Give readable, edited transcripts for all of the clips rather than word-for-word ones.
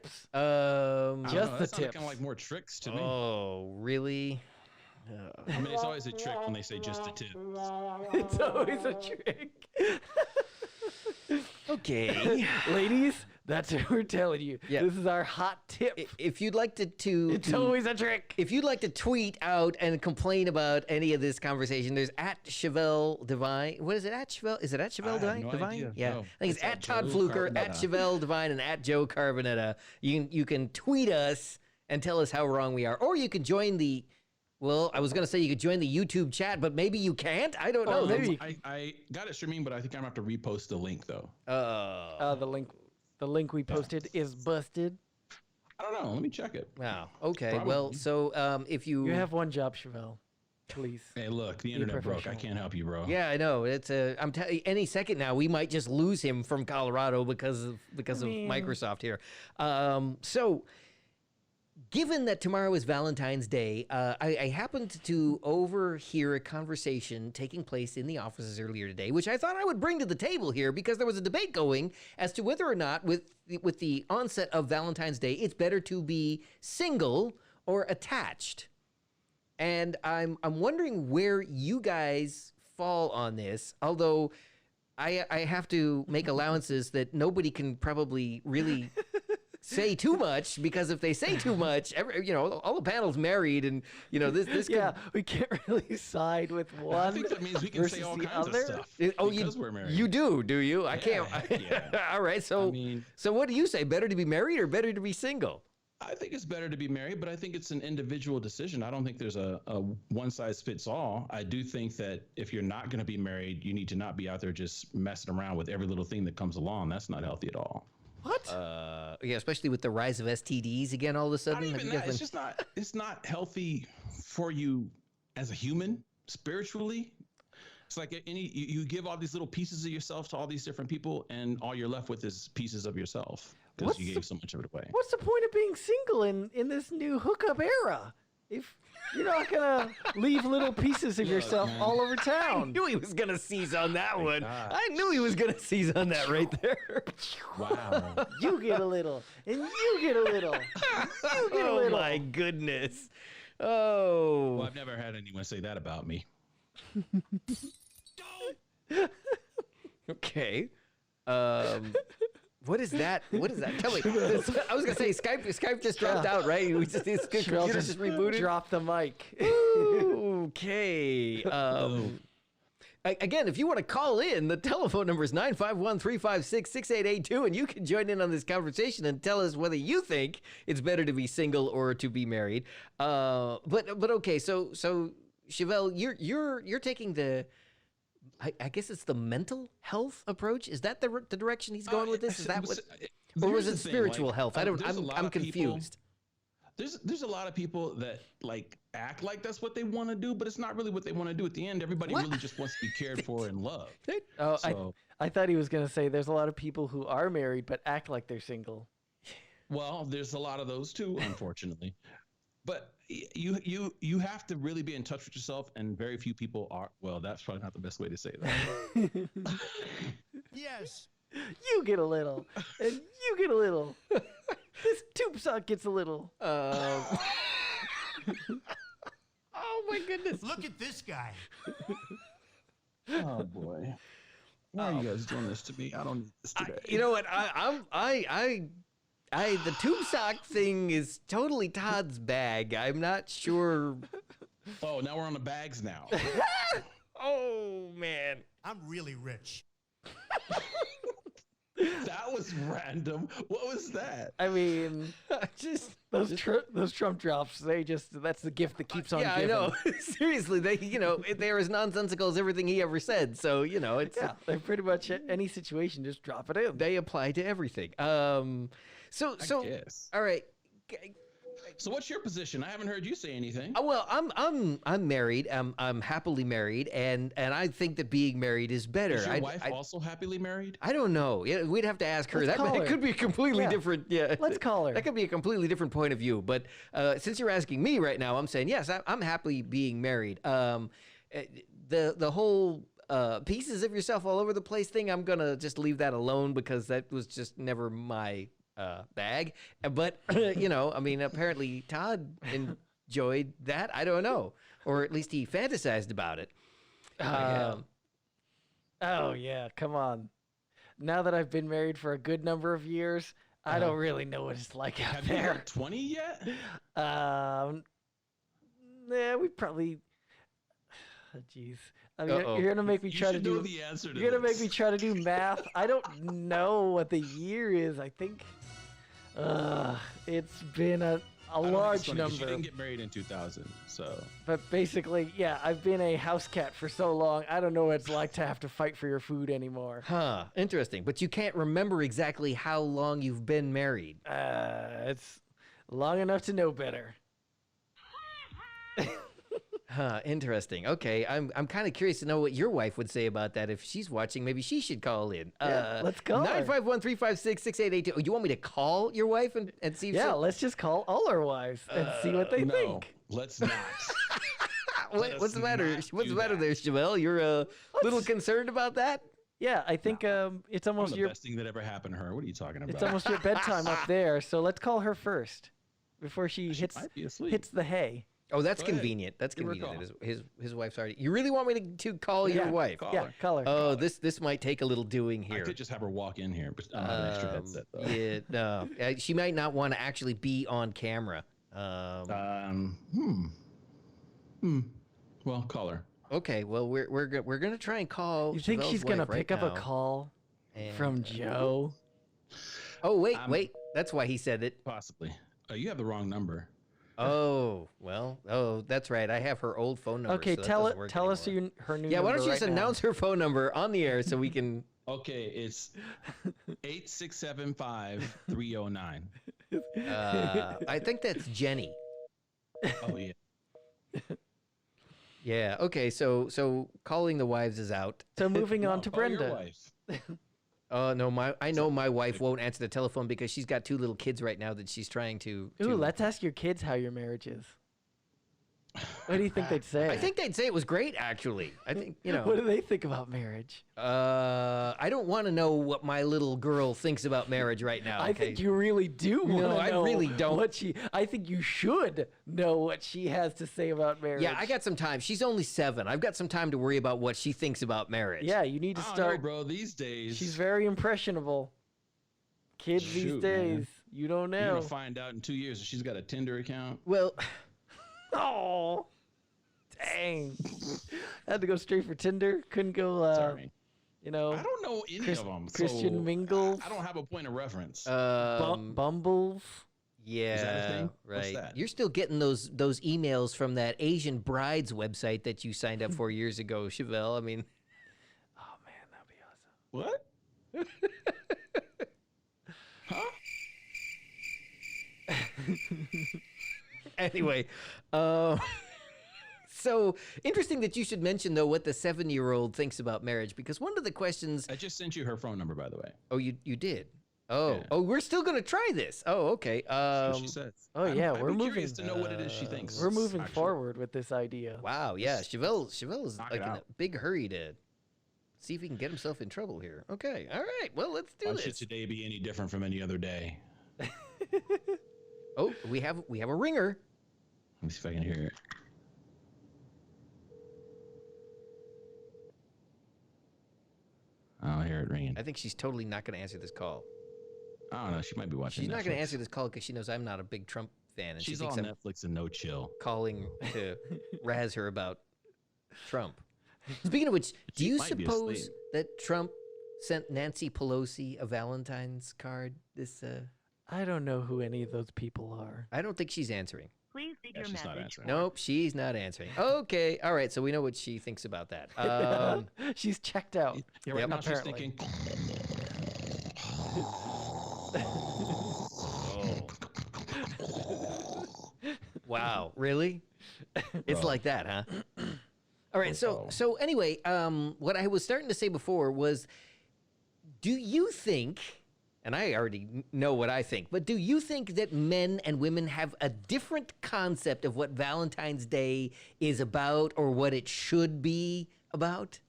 tips. Just know, the that sounded tips. kind of like more tricks to me. Oh, really? I mean, it's always a trick when they say just the tip. It's always a trick. Okay. Ladies, that's what we're telling you. Yeah. This is our hot tip. If you'd like It's always a trick. if you'd like to tweet out and complain about any of this conversation, there's at Chevelle Divine. What is it? At Chevelle? Is it at Chevelle I have Divine? no Divine? idea. Yeah. No. I think it's It's at at Todd Joe Fluker, Carbonetta. at Chevelle Divine, and at Joe Carbonetta. You can tweet us and tell us how wrong we are. Or you can join the, well, I was going to say you could join the YouTube chat, but maybe you can't. I don't know. maybe. I got it streaming, but I think I'm going to have to repost the link, though. The link we posted is busted. I don't know. Let me check it. Wow. Okay. Probably. Well, so if you... You have one job, Chevelle. Please. Hey, look, the internet broke. I professional. can't help you, bro. Yeah, I know. It's any second now we might just lose him from Colorado because of Microsoft here. So, given that tomorrow is Valentine's Day, I happened to overhear a conversation taking place in the offices earlier today, which I thought I would bring to the table here because there was a debate going as to whether or not, with the onset of Valentine's Day, it's better to be single or attached. And I'm wondering where you guys fall on this, although I have to make allowances that nobody can probably really say too much, because if they say too much, all the panel's married, and this could, Yeah, we can't really side with one. I think that means we can say all versus the kinds other. of stuff Oh, because we're married. You do you? I Yeah, can't. heck yeah. All right, so I mean- so what do you say? Better to be married or better to be single? I think it's better to be married, but I think it's an individual decision. I don't think there's a one size fits all. I do think that if you're not going to be married, you need to not be out there just messing around with every little thing that comes along. That's not healthy at all. What? Yeah, especially with the rise of STDs again all of a sudden. Not Have even you guys that. been- It's just not. It's not healthy for you as a human, spiritually. It's like you give all these little pieces of yourself to all these different people, and all you're left with is pieces of yourself because What's you the- gave so much of it away. What's the point of being single in this new hookup era? If you're not gonna leave little pieces of yourself man. all over I town. knew he was gonna seize on that one. gosh. I knew he was gonna seize on that right there. Wow. You get a little, and you get a little. You get a Oh little. my goodness. Oh. Well, I've never had anyone say that about me. Okay. What is that? What is that? Tell me. I was gonna say Skype just dropped out, right? We just his Chevelle computer just rebooted. Drop the mic. Okay. Again, if you want to call in, the telephone number is 951-356-6882, and you can join in on this conversation and tell us whether you think it's better to be single or to be married. But okay, so Chevelle, you're taking the, I guess it's the mental health approach. Is that the direction he's going with this? Is that what, or was it spiritual health? I'm confused. There's a lot of people that like act like that's what they want to do, but it's not really what they want to do. At the end, everybody really just wants to be cared for and loved. Oh, So- I thought he was gonna say there's a lot of people who are married but act like they're single. Well, there's a lot of those too, unfortunately. But you have to really be in touch with yourself, and very few people are. Well, that's probably not the best way to say that. Yes. You get a little, and you get a little. This tube sock gets a little. Oh my goodness. Look at this guy. Oh boy, why are you guys doing this to me? I don't need this today. You know what? The tube sock thing is totally Todd's bag. I'm not sure. Oh, now we're on the bags now. Oh man. I'm really rich. That was random. What was that? I mean, Just those Trump drops. That's the gift that keeps on yeah, giving. I know. Seriously, they're as nonsensical as everything he ever said. So it's Yeah, they're pretty much any situation. Just drop it in. they apply to everything. So guess. all right. So what's your position? I haven't heard you say anything. Well, I'm married. I'm happily married, and I think that being married is better. Is your wife also happily married? I don't know. Yeah, we'd have to ask her. Let's call It her. could be a completely Yeah. different. Yeah, Let's call her. That could be a completely different point of view. But since you're asking me right now, I'm saying yes. I'm happily being married. The whole pieces of yourself all over the place thing, I'm gonna just leave that alone because that was just never my bag. But you know, I mean, apparently Todd enjoyed that. I don't know, or at least he fantasized about it. Oh yeah, come on. Now that I've been married for a good number of years, I don't really know what it's like out Have you there. hit 20 yet? Yeah, we probably. Jeez, I mean, Uh-oh. you're gonna make me You try to should know do. the answer to You're gonna make this. me try to do math. I don't know what the year is. I think. It's been a I don't think it's large funny 'cause She number. didn't get married in 2000, so But basically, yeah, I've been a house cat for so long. I don't know what it's like to have to fight for your food anymore. Huh, interesting. But you can't remember exactly how long you've been married. It's long enough to know better. Huh, interesting. Okay, I'm kind of curious to know what your wife would say about that. If she's watching, maybe she should call in. Yeah, let's call her. 951-356-6882. You want me to call your wife and see if Yeah, she'll- let's just call all our wives and see what they no, think. let's not. What, what's the matter? not What's the do matter that. there, Chevelle? You're a little concerned about that? Yeah, I think it's I'm almost the your best thing that ever happened to her. What are you talking about? it's almost your bedtime up there. So let's call her first before she She might be asleep. hits the hay. Oh, that's Go ahead. convenient. That's Give her a convenient. that His wife's already. You really want me to call your Yeah, wife? Call Yeah, her. call her. Oh, this might take a little doing I here. could just have her walk in here, but I don't have an extra headset though. Yeah, no, she might not want to actually be on camera. Well, call her. Okay, well we're gonna try and call. You think Chevelle's she's gonna wife right pick up now. a call And- from Joe? Oh wait, I'm- wait. That's why he said it. Possibly. You have the wrong number. Oh well. Oh, that's right. I have her old phone number. Okay, so that tell doesn't it. work Tell us anymore. her new. Yeah, why don't number you just right now. announce her phone number on the air so we can? Okay, it's 8675309. I think that's Jenny. Oh yeah. Yeah. Okay. So calling the wives is out. So moving on No, to call your Brenda. wife. No, I know my wife won't answer the telephone because she's got 2 little kids right now that she's trying to. Ooh, let's ask your kids how your marriage is. What do you think they'd say? I think they'd say it was great, actually. I think What do they think about marriage? I don't want to know what my little girl thinks about marriage right now. I Okay? think you really do want to No, I know really don't. what she. I think you should know what she has to say about marriage. Yeah, I got some time. She's only 7. I've got some time to worry about what she thinks about marriage. Yeah, you need to I don't start. know, bro. These days, She's very impressionable. Kids these Shoot, days, man. you don't you're know. gonna find out in 2 years if she's got a Tinder account. Well, Oh, dang! Had to go straight for Tinder. Couldn't go. Sorry. You know, I don't know any of them. Christian so Mingles. I don't have a point of reference. Bumbles. yeah, that a thing? What's right. that? You're still getting those emails from that Asian brides website that you signed up for years ago, Chevelle. I mean, Oh man, that'd be awesome. What? Huh? anyway, so interesting that you should mention though what the 7-year-old thinks about marriage because one of the questions. I just sent you her phone number, by the way. Oh, you did. Oh, Yeah. oh, we're still gonna try this. Oh, okay. That's what she says. Oh yeah, I'd we're be moving. curious to know what it is she thinks. We're moving actually. forward with this idea. Wow, yeah, Chevelle's Knock like it in a out. big hurry to see if he can get himself in trouble here. Okay, all right. Well, let's do Why should this. today be any different from any other day? Oh, we have a ringer. Let me see if I can hear it. I'll hear it ringing. I think she's totally not going to answer this call. I don't know. She might be watching. She's not going Netflix. to answer this call because she knows I'm not a big Trump fan, and She's she on thinks I'm Netflix and no chill. calling to razz her about Trump. Speaking of which, do She you might be suppose asleep. that Trump sent Nancy Pelosi a Valentine's card? I don't know who any of those people are. I don't think she's answering. Please leave Yeah, your she's not message. answering. Nope, she's not answering. Okay, all right. So we know what she thinks about that. She's checked out. Yeah, right Yep. now she's Apparently. thinking. Wow, really? It's Bro. like that, huh? All right. So anyway, what I was starting to say before was, do you think? And I already know what I think, but do you think that men and women have a different concept of what Valentine's Day is about or what it should be about?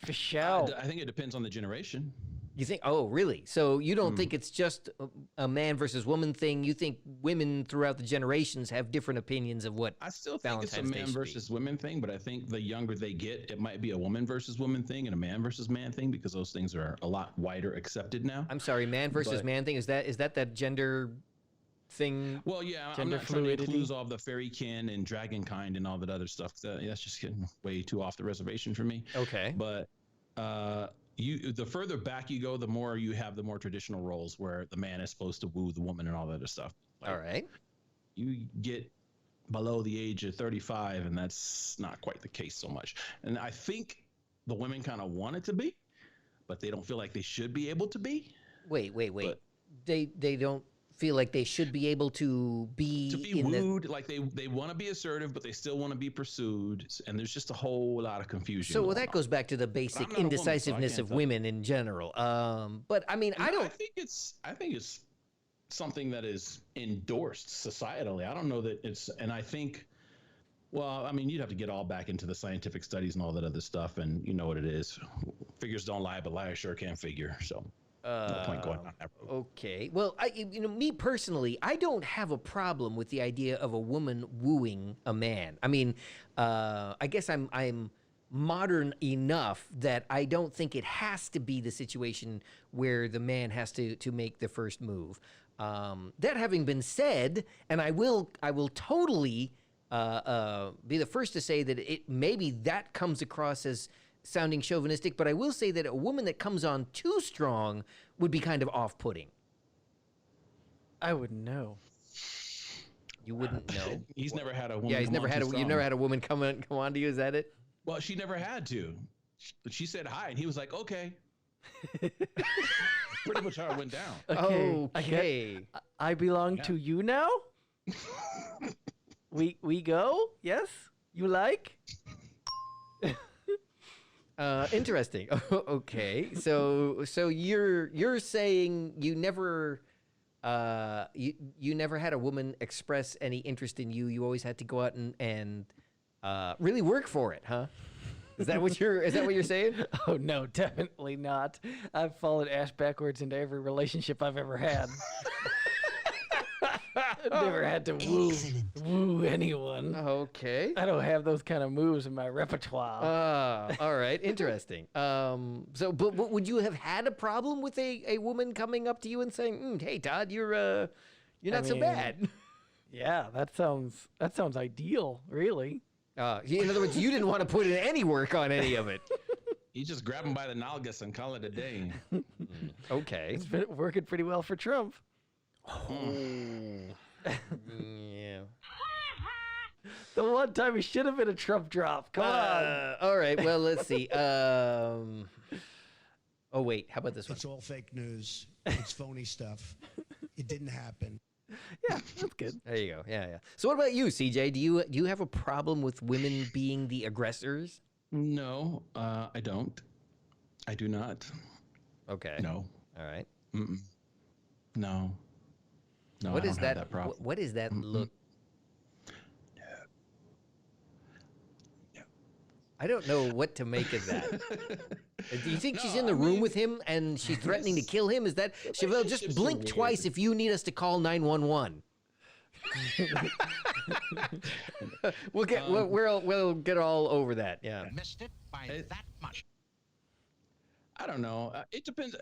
For sure. I think it depends on the generation. You think? Oh, really? So you don't think it's just a man versus woman thing? You think women throughout the generations have different opinions of what I still think it's a Valentine's Day man should be? versus women thing, but I think the younger they get, it might be a woman versus woman thing and a man versus man thing because those things are a lot wider accepted now. I'm sorry, man versus But- man thing. Is that gender thing? Well, yeah, I'm Gender not trying to fluidity. include all the fairy kin and dragon kind and all that other stuff. That's just getting way too off the reservation for me. Okay. But the further back you go, the more you have the more traditional roles where the man is supposed to woo the woman and all that other stuff. All right. You get below the age of 35, and that's not quite the case so much. And I think the women kind of want it to be, but they don't feel like they should be able to be. Wait. But- They don't feel like they should be able to be in the. Wooed, like they want to be assertive, but they still want to be pursued, and there's just a whole lot of confusion. So going that on. goes back to the I'm basic not a woman, so I indecisiveness can't of tell. women in general. But I mean, I No, don't. I think it's something that is endorsed societally. I don't know that it's, and I think, well, I mean, you'd have to get all back into the scientific studies and all that other stuff, and you know what it is. Figures don't lie, but liars sure can figure. So no point going on that road. Okay. Well, me personally, I don't have a problem with the idea of a woman wooing a man. I mean, I guess I'm modern enough that I don't think it has to be the situation where the man has to make the first move. That having been said, and I will totally be the first to say that it maybe that comes across as sounding chauvinistic, but I will say that a woman that comes on too strong would be kind of off-putting. I wouldn't know. You wouldn't know. He's never had a woman. Yeah, he's come never on had too you've strong. never had a woman come on to you. Is that it? Well, she never had to. She said hi, and he was like, "Okay." Pretty much how it went down. Okay. Okay. I belong Yeah. to you now? we go? Yes? You like? Interesting. Okay. So you're saying you never you never had a woman express any interest in you. You always had to go out and really work for it, huh? Is that what you're saying? Oh no, definitely not. I've fallen ass backwards into every relationship I've ever had. I've never had to woo anyone. Okay. I don't have those kind of moves in my repertoire. All right, interesting. But would you have had a problem with a woman coming up to you and saying, "Hey, Todd, you're not so mean- bad"? Yeah, that sounds ideal, really. In other words, you didn't want to put in any work on any of it. You just grab him by the nalgas and call it a day. Okay. It's been working pretty well for Trump. Yeah. The one time he should have been a Trump drop. Come on. All right. Well, let's see. Oh wait, how about this one? It's all fake news. It's phony stuff. It didn't happen. Yeah, that's good. There you go. Yeah. So what about you, CJ? Do you have a problem with women being the aggressors? No, I don't. I do not. Okay. No. All right. Mm-mm. No. No. What I is don't have that? problem. What is that look? I don't know what to make of that. Do you think she's No, in the I room mean- with him and she's threatening to kill him? Is that Chevelle? Just Relationships are blink weird. twice if you need us to call 911. We'll get all over that. Yeah. Missed it by It- that much. I don't know. It depends.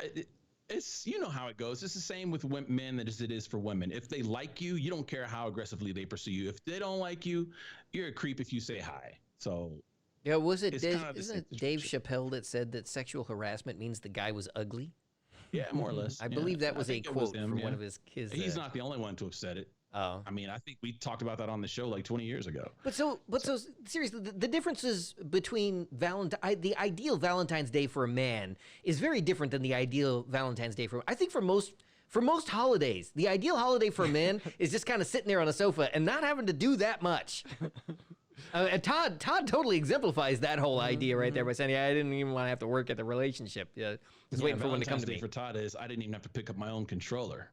It's you know how it goes. It's the same with men as it is for women. If they like you, you don't care how aggressively they pursue you. If they don't like you, you're a creep if you say hi. So Yeah. Was it It's Dave, kind of the isn't same it Dave situation. Chappelle that said that sexual harassment means the guy was ugly? yeah, more or less. I yeah. believe that I was a think it was quote him, from yeah. one of his. He's not the only one to have said it. Oh. I mean, I think we talked about that on the show like 20 years ago. But so seriously, the differences between the ideal Valentine's Day for a man is very different than the ideal Valentine's Day for. I think for most holidays, the ideal holiday for a man is just kind of sitting there on a sofa and not having to do that much. And Todd totally exemplifies that whole idea right there by saying, "Yeah, I didn't even want to have to work at the relationship. Yeah, just waiting for one to come Valentine's to Day me." for Todd is I didn't even have to pick up my own controller.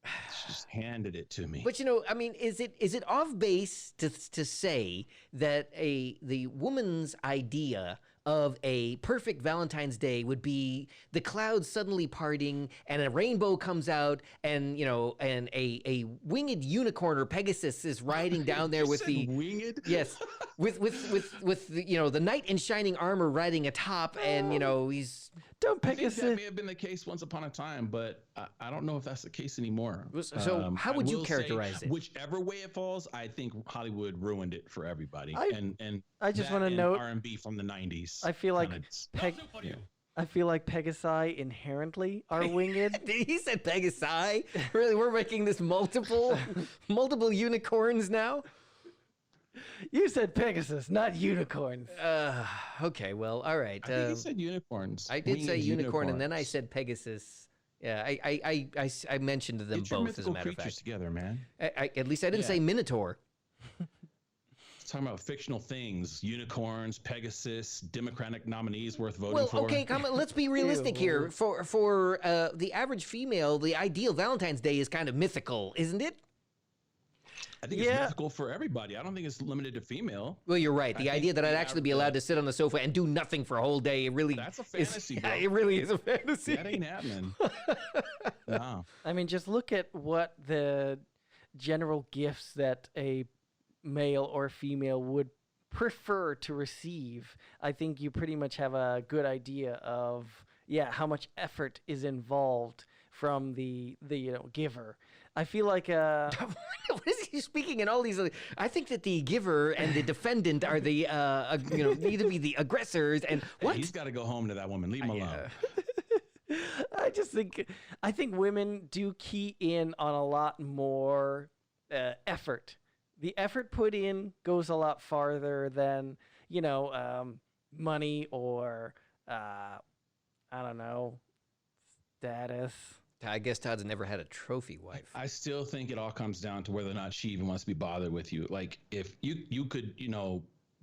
She just handed it to me. But I mean, is it off base to say that the woman's idea of a perfect Valentine's Day would be the clouds suddenly parting and a rainbow comes out and, you know, and a winged unicorn or Pegasus is riding down there You with said the winged. yes, with the, you know, the knight in shining armor riding atop, and you know he's Don't I think Pegasus. that may have been the case once upon a time, but I don't know if that's the case anymore. So how I would you will say, characterize it? Whichever way it falls, I think Hollywood ruined it for everybody. And I just that wanna and note- R&B from the 90s. I feel like kinda- yeah. I feel like Pegasi inherently are winged. He said Pegasi. Really, we're making this multiple unicorns now. You said Pegasus, not unicorns. Okay, well, all right. I think he said unicorns. I did say Winged unicorn, and then I unicorns. said Pegasus. Yeah, I mentioned them Get your both, as a mythical matter of creatures fact. together, man. At least I didn't Yeah. say Minotaur. Talking about fictional things, unicorns, Pegasus, Democratic nominees worth voting Well, for. okay, come on, let's be realistic here. Ew. For the average female, the ideal Valentine's Day is kind of mythical, isn't it? I think Yeah. it's mythical for everybody. I don't think it's limited to female. Well, you're right. The I think idea that I'd the actually be average- allowed to sit on the sofa and do nothing for a whole day, it really That's a is- fantasy, yeah, bro. it really is a fantasy. That ain't happening. No. I mean, just look at what the general gifts that a male or female would prefer to receive. I think you pretty much have a good idea of how much effort is involved from the giver. I feel like What is he speaking in all these? I think that the giver and the defendant are the need to be the aggressors. And what? He's got to go home to that woman. Leave him alone. I think women do key in on a lot more effort. The effort put in goes a lot farther than money or I don't know, status. I guess Todd's never had a trophy wife. I still think it all comes down to whether or not she even wants to be bothered with you. Like if you could,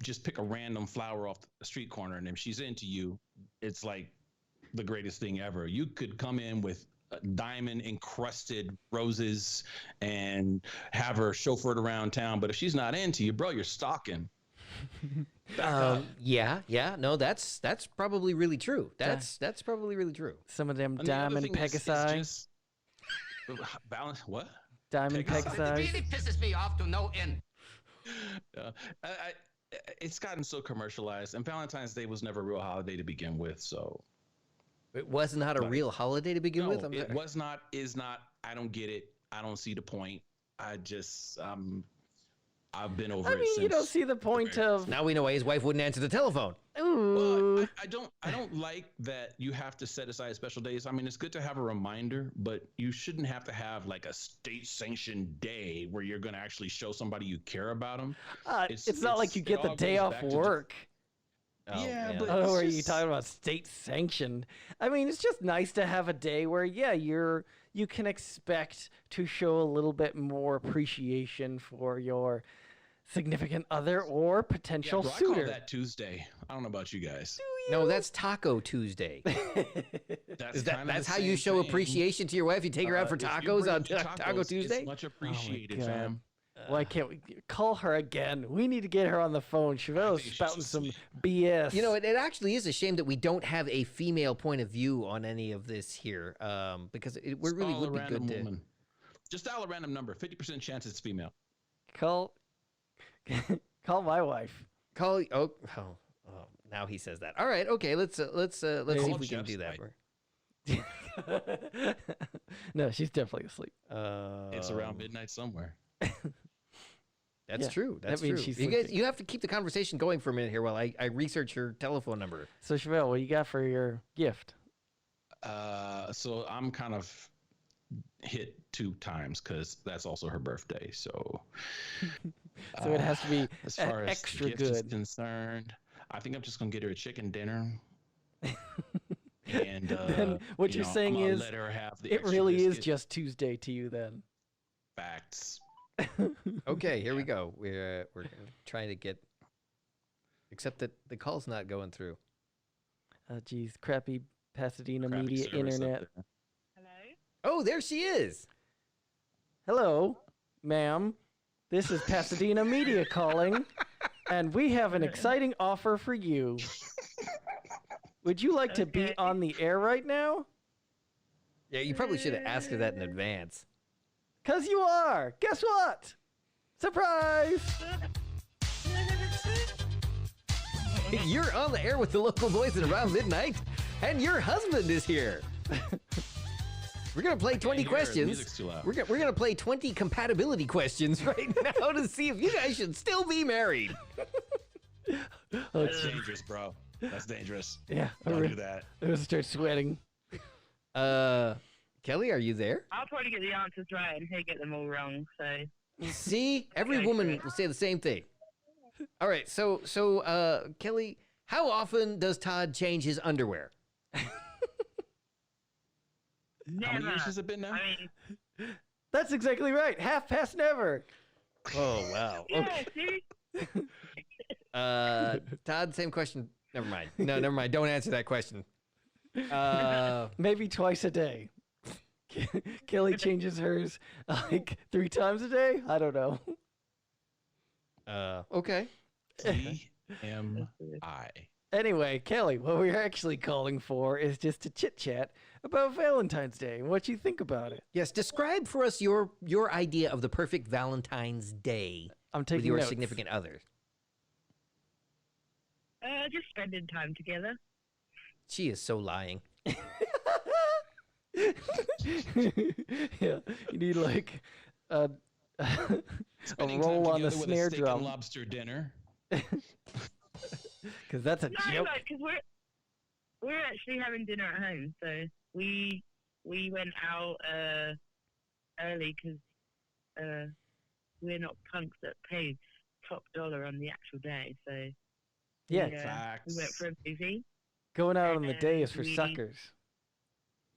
just pick a random flower off the street corner, and if she's into you, it's like the greatest thing ever. You could come in with diamond encrusted roses and have her chauffeured around town, but if she's not into you, bro, you're stalking. No, that's probably really true. That's probably really true. Some of them And the other diamond thing is Pegasi. just balance. What? Diamond Pegasi. Pegasi. Really pisses me off to no end. It's gotten so commercialized, and Valentine's Day was never a real holiday to begin with. So It was not a Right. real holiday to begin no, with. I'm it sorry. was not, is not. I don't get it. I don't see the point. I just I've been over I it mean, since. you don't see the point of. Now we know why his wife wouldn't answer the telephone. Ooh. Well, I don't like that you have to set aside special days. I mean, it's good to have a reminder, but you shouldn't have to have like a state-sanctioned day where you're going to actually show somebody you care about them. It's not like you it get the all day goes off back to just- work. Yeah, but Oh, it's are you just- talking about state sanctioned? I mean, it's just nice to have a day where, you can expect to show a little bit more appreciation for your significant other or Yeah, potential bro, I call suitor. that Tuesday. I don't know about you guys. No, that's Taco Tuesday. That's kinda the That's how you same show thing. appreciation to your wife? You take her out for If you tacos bring on me Taco tacos, Tuesday? It's much appreciated, God. fam. Why can't we call her again? We need to get her on the phone. Chevelle's think she's spouting some asleep. BS. You know, it actually is a shame that we don't have a female point of view on any of this here, because it really Call a would be random good to. woman. Just dial a random number. 50% chance it's female. call my wife. Call. Oh, now he says that. All right, okay. Let's see if we can Jeff's do that. right. No, she's definitely asleep. It's around midnight somewhere. That's Yeah, true. that That's means true. she's You guys, sleeping. you have to keep the conversation going for a minute here while I research your telephone number. So Chevelle, what you got for your gift? So I'm kind of hit 2 times because that's also her birthday. So, So it has to be as far as extra gift is good. concerned, I think I'm just gonna get her a chicken dinner. And Then what you're saying I'm gonna is let her have the It extra really is biscuit. just Tuesday to you then. Facts. Okay, here we go. We're trying to get, except that the call's not going through. Geez, crappy Pasadena Crappy media service up internet. there. Oh, there she is. Hello, ma'am. This is Pasadena media calling. And we have an exciting offer for you. Would you like to be Okay. on the air right now? Yeah, you probably should have asked her that in advance. Because you are. Guess what? Surprise! You're on the air with the local boys at around midnight, and your husband is here. We're gonna play 20 hear it. The music's music's too loud. We're gonna play 20 compatibility questions right now to see if you guys should still be married. That's dangerous, bro. That's dangerous. Yeah, Don't do that. I'm gonna start sweating. Kelly, are you there? I'll probably get the answers right and he'll get them all wrong. So See, every woman will say the same thing. All right, so Kelly, how often does Todd change his underwear? How many never. years has it been now? I mean, That's exactly right. Half past never. Oh wow. yeah, see? Todd, same question. Never mind. No, never mind. Don't answer that question. Maybe twice a day. Kelly changes hers like 3 times a day. I don't know. Okay. TMI. Anyway, Kelly, what we're actually calling for is just to chit chat about Valentine's Day and what you think about it. Yes, describe for us your idea of the perfect Valentine's Day I'm with taking your notes. significant other. Just spending time together. She is so lying. Yeah, you need like a Spending roll time on the together with snare a steak drum. and lobster dinner. Because that's a No, joke. because we're actually having dinner at home. So we went out early because we're not punks that pay top dollar on the actual day. So Yeah, we went Facts. for a movie. going out on the day is for we- suckers.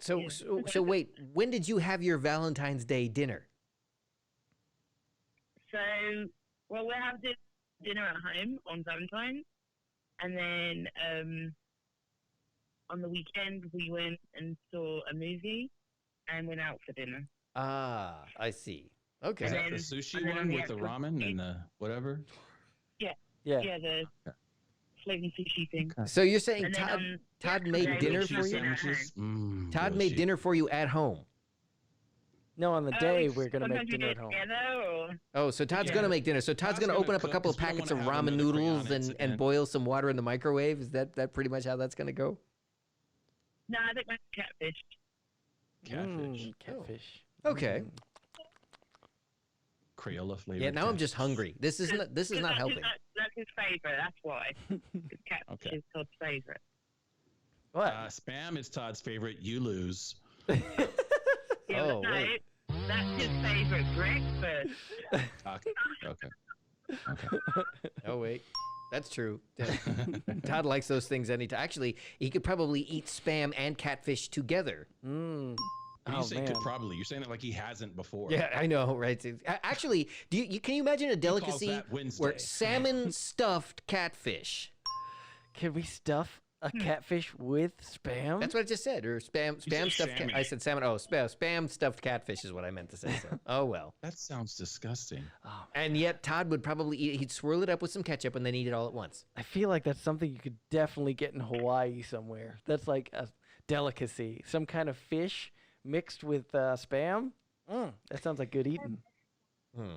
So, Yeah. so wait, when did you have your Valentine's Day dinner? So, well, we'll have dinner at home on Valentine's, and then on the weekend we went and saw a movie and went out for dinner. Ah, I see. Is Okay. And that then- the sushi and then one the with the actual ramen food. and the whatever? Yeah. Yeah, the floating sushi thing. So you're saying And then Todd on Todd the made day, we dinner had for you? dinner at home. Todd made dinner for you at home. No, on the Oh, day we- we're gonna make sometimes we dinner do at it home. together, or Oh, so Todd's Yeah. gonna make dinner. So Todd's Todd's gonna gonna open up a cook couple of 'cause we don't packets of wanna have ramen another noodles Korean and incident. boil some water in the microwave. Is that pretty much how that's gonna go? no, I think that's catfish. Catfish. Catfish. Okay. Mm. Crayola flavor. Yeah. Now I'm just hungry. This is not helping. That's his favorite. That's why. 'Cause catfish Okay. is Todd's favorite. What? Spam is Todd's favorite. You lose. Yeah, Oh, but no, wait. that's his favorite breakfast. Okay. Okay. Oh wait, that's true. Todd likes those things anytime. Actually, he could probably eat spam and catfish together. Mm. When Oh, you say man. could probably, you're saying it like he hasn't before. Yeah, I know, right? Actually, can you imagine a calls delicacy that Wednesday. where salmon stuffed catfish? Can we stuff a catfish with spam? That's what I just said. Or spam said stuffed. chamois. I said salmon. Oh, spam stuffed catfish is what I meant to say. So. Oh well. That sounds disgusting. Oh, And yet Todd would probably eat. He'd swirl it up with some ketchup and then eat it all at once. I feel like that's something you could definitely get in Hawaii somewhere. That's like a delicacy. Some kind of fish mixed with spam. That sounds like good eating.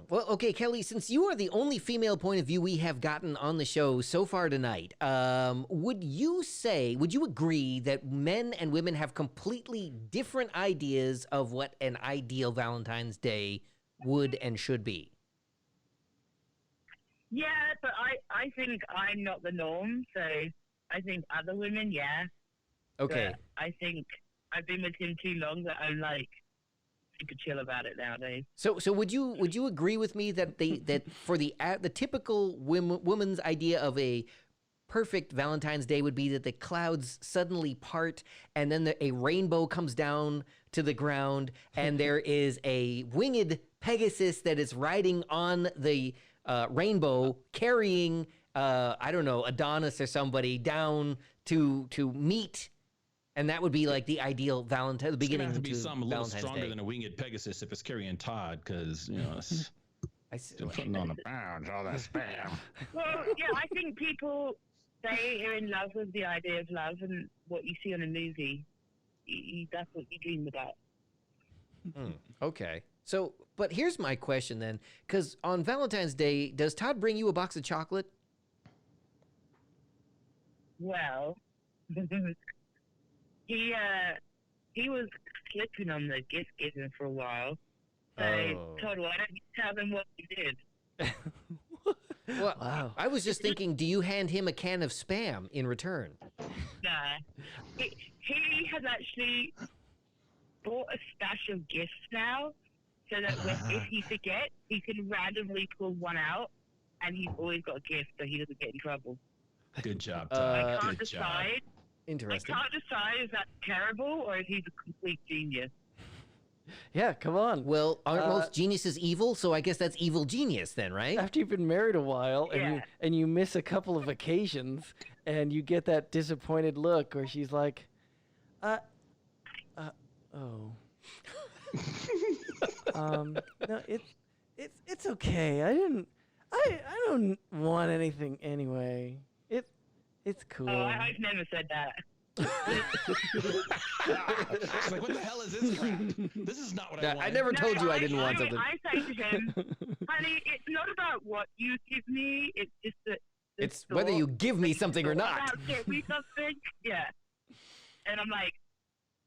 Well, okay, Kelly, since you are the only female point of view we have gotten on the show so far tonight, would you agree that men and women have completely different ideas of what an ideal Valentine's Day would and should be? Yeah, but I think I'm not the norm. So I think other women, yeah. Okay. But I think I've been with him too long that I'm like super chill about it nowadays. So would you agree with me that that for the typical woman's idea of a perfect Valentine's Day would be that the clouds suddenly part and then a rainbow comes down to the ground and there is a winged Pegasus that is riding on the rainbow carrying I don't know, Adonis or somebody down to meet. And that would be like the ideal Valentine, the It's gonna beginning have to be to something a little Valentine's stronger Day. than a winged Pegasus if it's carrying Todd, because you know. Still putting on the pounds, all that spam. Well, yeah, I think people are in love with the idea of love, and what you see on a movie, that's what you dream about. Okay. So, but here's my question then, because on Valentine's Day, does Todd bring you a box of chocolate? Well, he was slipping on the gift giving for a while. So, Todd, why don't you tell them what you did? Well, Wow. I was just thinking, do you hand him a can of Spam in return? Nah. He has actually bought a stash of gifts now, so that if he forgets, he can randomly pull one out, and he's always got a gift, so he doesn't get in trouble. Good job, I Todd. can't Good job. decide. Interesting. I can't decide if that's terrible or if he's a complete genius. Yeah, come on. Well, aren't most geniuses evil? So I guess that's evil genius then, right? After you've been married a while Yeah. and you miss a couple of occasions and you get that disappointed look where she's like, oh. No, it's okay. I don't want anything anyway. It's cool. Oh, I've never said that. It's like, what the hell is this crap? This is not what I want. I never told you I didn't want I something. say to him, honey, it's not about what you give me. It's just that. It's whether you give me something or not. Give me something. Yeah. And I'm like,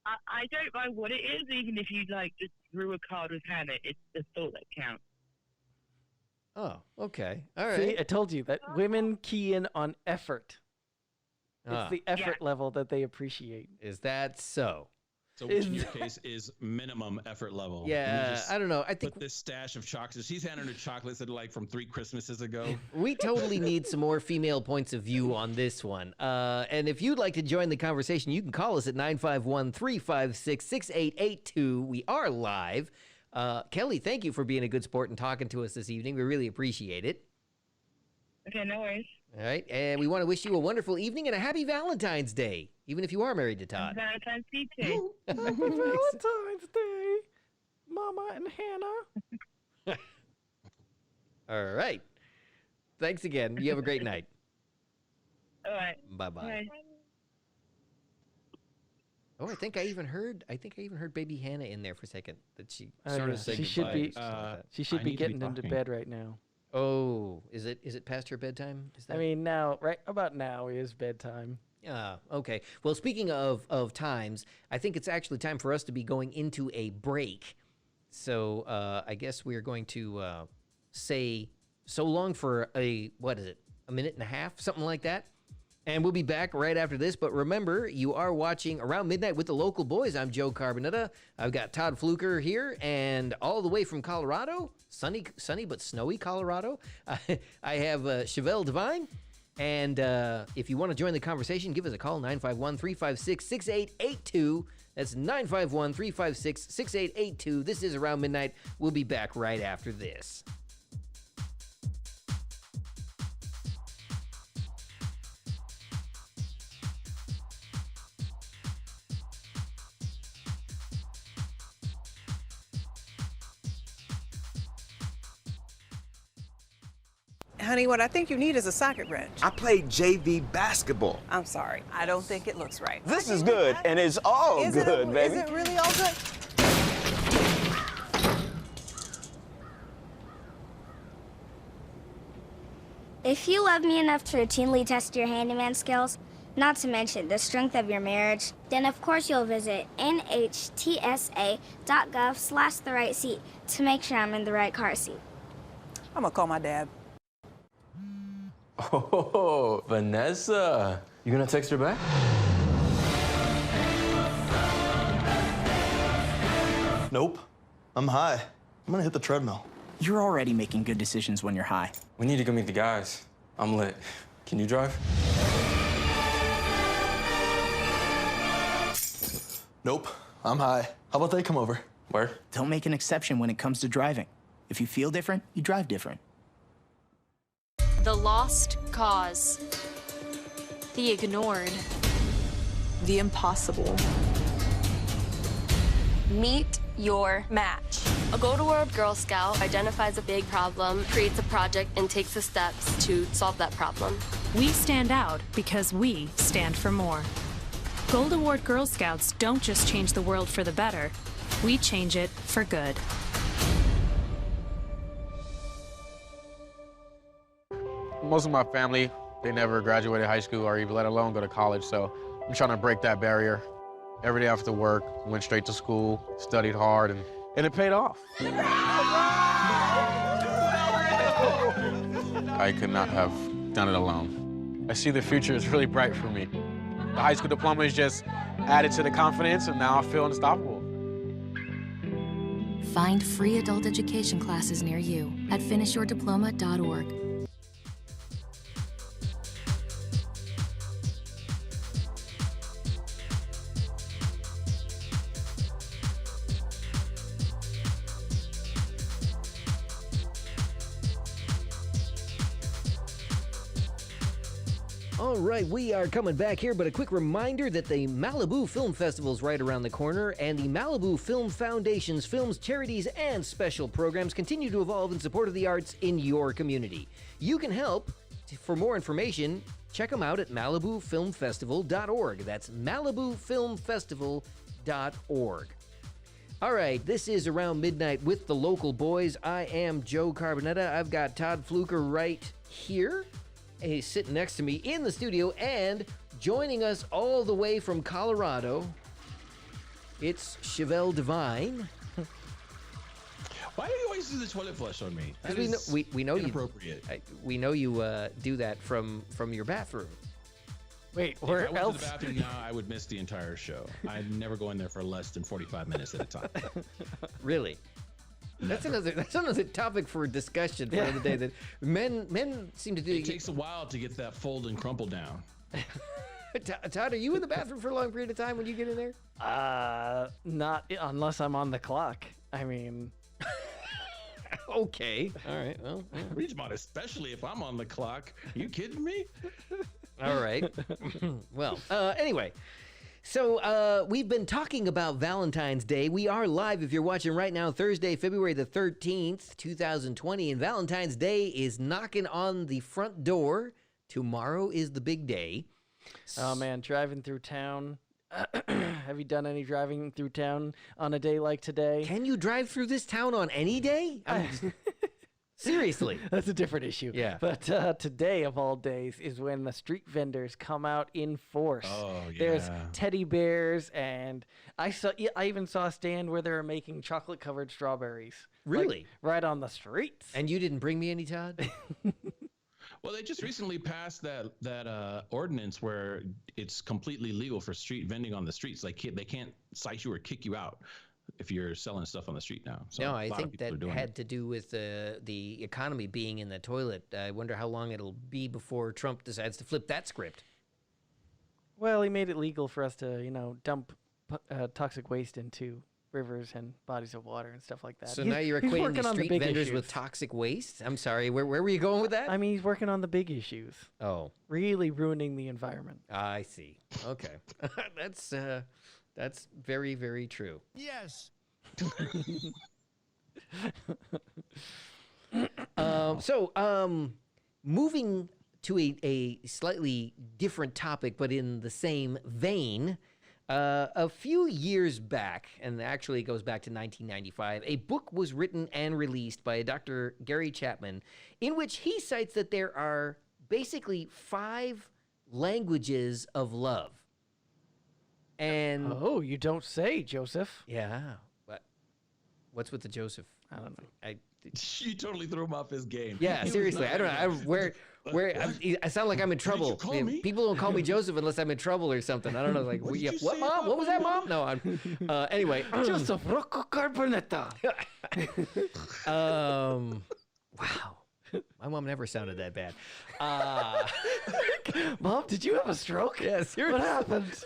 I don't mind what it is, even if you like just drew a card with Hannah. It's the thought that counts. Oh, okay. All right. See, I told you that women key in on effort. Ah, It's the effort level that they appreciate. is that so? So which in your case is minimum effort level? Let me Yeah, just I don't know. I think put this stash of chocolates. She's handing her chocolates that are like from 3 Christmases ago. we totally need some more female points of view on this one. And if you'd like to join the conversation, you can call us at 951-356-6882. We are live. Kelly, thank you for being a good sport and talking to us this evening. We really appreciate it. Okay, no worries. All right, and we want to wish you a wonderful evening and a happy Valentine's Day, even if you are married to Todd. Valentine's Day too. Valentine's Day, Mama and Hannah. All right. Thanks again. You have a great night. All right. Bye-bye. Bye. Oh, I think I even heard baby Hannah in there for a second. That she Oh, sort yeah. of said She should goodbye be- or something like that. She should I be need to be getting him to talking. bed right now. Oh, is it past her bedtime? Is that? I mean, right about now is bedtime. Okay. Well, speaking of times, I think it's actually time for us to be going into a break. So I guess we are going to say so long for a minute and a half, something like that. And we'll be back right after this. But remember, you are watching Around Midnight with the Local Boys. I'm Joe Carbonetta. I've got Todd Fluker here, and all the way from Colorado, sunny but snowy Colorado, I have Chevelle Devine. And if you want to join the conversation, give us a call, 951-356-6882. That's 951-356-6882. This is Around Midnight. We'll be back right after this. Honey, what I think you need is a socket wrench. I played JV basketball. I'm sorry. I don't think it looks right. This is good, and it's all good, baby. Is it really all good? If you love me enough to routinely test your handyman skills, not to mention the strength of your marriage, then of course you'll visit nhtsa.gov/therightseat to make sure I'm in the right car seat. I'm gonna call my dad. Oh, Vanessa. You gonna text her back? Nope. I'm high. I'm gonna hit the treadmill. You're already making good decisions when you're high. We need to go meet the guys. I'm lit. Can you drive? Nope. I'm high. How about they come over? Where? Don't make an exception when it comes to driving. If you feel different, you drive different. The lost cause. The ignored. The impossible. Meet your match. A Go to World Girl Scout identifies a big problem, creates a project, and takes the steps to solve that problem. We stand out because we stand for more. Gold Award Girl Scouts don't just change the world for the better, we change it for good. Most of my family, they never graduated high school or even let alone go to college, so I'm trying to break that barrier. Every day after work, went straight to school, studied hard, and it paid off. I could not have done it alone. I see the future is really bright for me. The high school diploma is just added to the confidence, and now I feel unstoppable. Find free adult education classes near you at finishyourdiploma.org. All right, we are coming back here, but a quick reminder that the Malibu Film Festival is right around the corner, and the Malibu Film Foundation's films, charities, and special programs continue to evolve in support of the arts in your community. You can help. For more information, check them out at MalibuFilmFestival.org. That's MalibuFilmFestival.org. All right, this is Around Midnight with the Local Boys. I am Joe Carbonetta. I've got Todd Fluker right here. He's sitting next to me in the studio, and joining us all the way from Colorado, it's Chevelle Devine. Why do you always do the toilet flush on me? Because we know inappropriate. We know you do that from your bathroom. Wait, If where I went else? to the bathroom now, I would miss the entire show. I'd never go in there for less than 45 minutes at a time. Really? That's another topic for discussion for another day. That men seem to do. It takes a while to get that fold and crumple down. Todd, are you in the bathroom for a long period of time when you get in there? Not unless I'm on the clock. I mean, okay. All right. Well, Reachmont, especially if I'm on the clock. You kidding me? all right. Well, anyway. So we've been talking about Valentine's Day. We are live, if you're watching right now, Thursday, February the 13th, 2020, and Valentine's Day is knocking on the front door. Tomorrow is the big day. oh man, driving through town. Have you done any driving through town on a day like today? Can you drive through this town on any day? Seriously. That's a different issue. Yeah. But today, of all days, is when the street vendors come out in force. Oh, yeah. There's teddy bears, and I even saw a stand where they were making chocolate-covered strawberries. Really? Like, right on the streets. And you didn't bring me any, Todd? Well, they just recently passed that ordinance where it's completely legal for street vending on the streets. Like they can't cite you or kick you out if you're selling stuff on the street now. So no, a I lot of think people are that doing had it. to do with the economy being in the toilet. I wonder how long it'll be before Trump decides to flip that script. Well, he made it legal for us to, dump toxic waste into rivers and bodies of water and stuff like that. So now you're he's equating working the on street big vendors issues. with toxic waste? I'm sorry, where were you going with that? I mean, he's working on the big issues. Oh, Really ruining the environment. I see. Okay. That's very, very true. Yes. Moving to a slightly different topic, but in the same vein, a few years back, and actually it goes back to 1995, a book was written and released by Dr. Gary Chapman, in which he cites that there are basically 5 languages of love. And Oh, you don't say, Joseph. yeah, what's with the Joseph? I don't know. You totally threw him off his game. Yeah, He was seriously, not I don't know. like I sound like I'm in trouble. call me? People don't call me Joseph unless I'm in trouble or something. I don't know. Like, What did yeah, you what, say mom? about What was my that, mom? No, I'm. Anyway, Joseph Rocco Carbonetta. wow, my mom never sounded that bad. Mom, did you have a stroke? Yeah, seriously. What happened?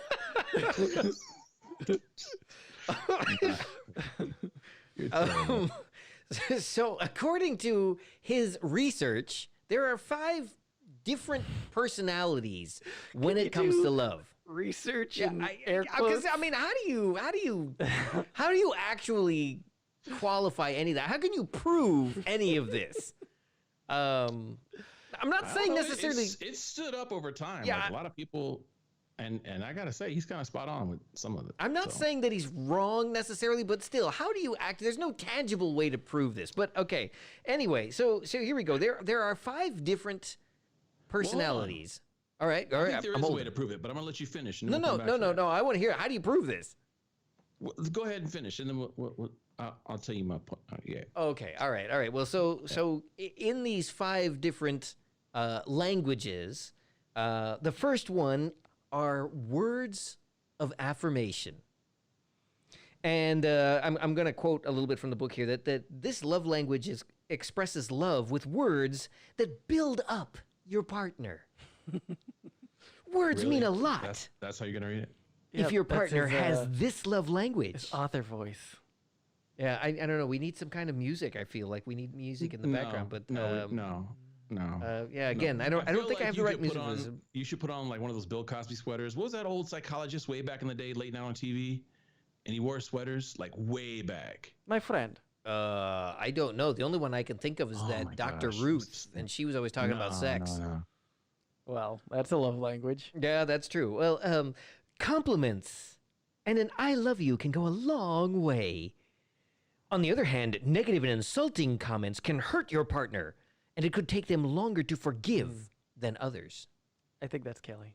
So, according to his research, there are 5 different personalities when it comes to love. research Yeah, and air quotes. I mean, how do you actually qualify any of that? How can you prove any of this? I'm not saying necessarily. It stood up over time. Yeah, like a lot of people, and I gotta say, he's kind of spot on with some of it. I'm not saying that he's wrong necessarily, but still, how do you act? There's no tangible way to prove this. But okay, anyway, so here we go. There are 5 different personalities. All right. I think there is a way to prove it, but I'm gonna let you finish. And No. I want to hear. How do you prove this? Well, go ahead and finish, and then I'll tell you my point. Yeah. Okay. All right. Well, so in these 5 different languages, the first one are words of affirmation. And I'm going to quote a little bit from the book here that this love language expresses love with words that build up your partner. Words mean a lot. That's how you're gonna read it. If your partner has this love language. His author voice. Yeah, I don't know. We need some kind of music. I feel like we need music in the background, but no. Yeah, again, I don't think I have the right music for this. You should put on like one of those Bill Cosby sweaters. What was that old psychologist way back in the day, late night on TV? And he wore sweaters like way back. My friend. I don't know. The only one I can think of is that Dr. Ruth, and she was always talking about sex. No. Well, that's a love language. Yeah, that's true. Well, compliments and an I love you can go a long way. On the other hand, negative and insulting comments can hurt your partner, and it could take them longer to forgive than others. I think that's Kelly.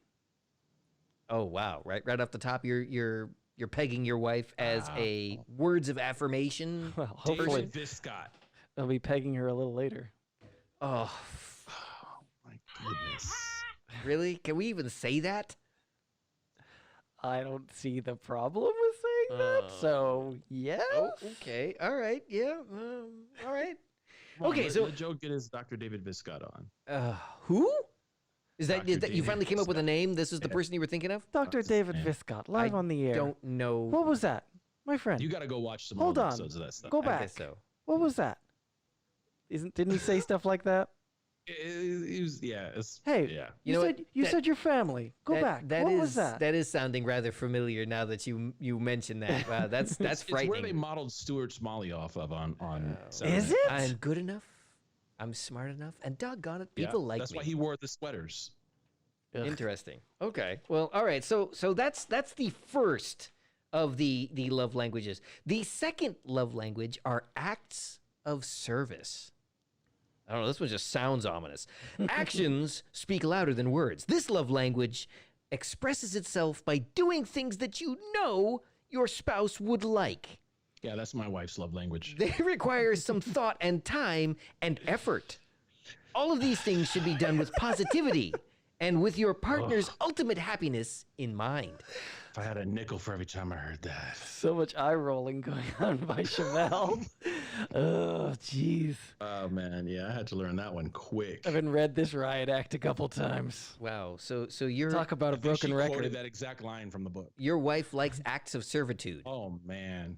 Oh wow! Right off the top, you're pegging your wife as a words of affirmation. Well, hopefully David Viscott. I'll be pegging her a little later. Oh my goodness! Really? Can we even say that? I don't see the problem with saying that. So yes. Oh, okay. All right. Yeah. All right. Well, Okay. let Joe get his Dr. David Viscott on. Who? Is that Dr. you finally came up with a name? This is the person you were thinking of? Dr. David Viscott, live on the air. Don't know. What was that, my friend? You got to go watch some Hold old on. episodes of that stuff. Go I back. guess so. What was that? Didn't he say stuff like that? It was, yeah. Hey, yeah. you said your family. Go back. What was that? That is sounding rather familiar now that you mentioned that. Wow, that's frightening. It's where they modeled Stuart Smalley off of on. Is it? I'm good enough. I'm smart enough, and doggone it, people like me. That's why he wore the sweaters. Interesting. Okay. Well, all right. So that's the first of the love languages. The second love language are acts of service. I don't know. This one just sounds ominous. Actions speak louder than words. This love language expresses itself by doing things that you know your spouse would like. Yeah, that's my wife's love language. They require some thought and time and effort. All of these things should be done with positivity and with your partner's ultimate happiness in mind. If I had a nickel for every time I heard that. So much eye rolling going on by Chevelle. Oh, jeez. Oh, man. Yeah, I had to learn that one quick. I've been read this riot act a couple times. Wow. So you're talk about a broken she record. Quoted that exact line from the book. Your wife likes acts of servitude. Oh, man.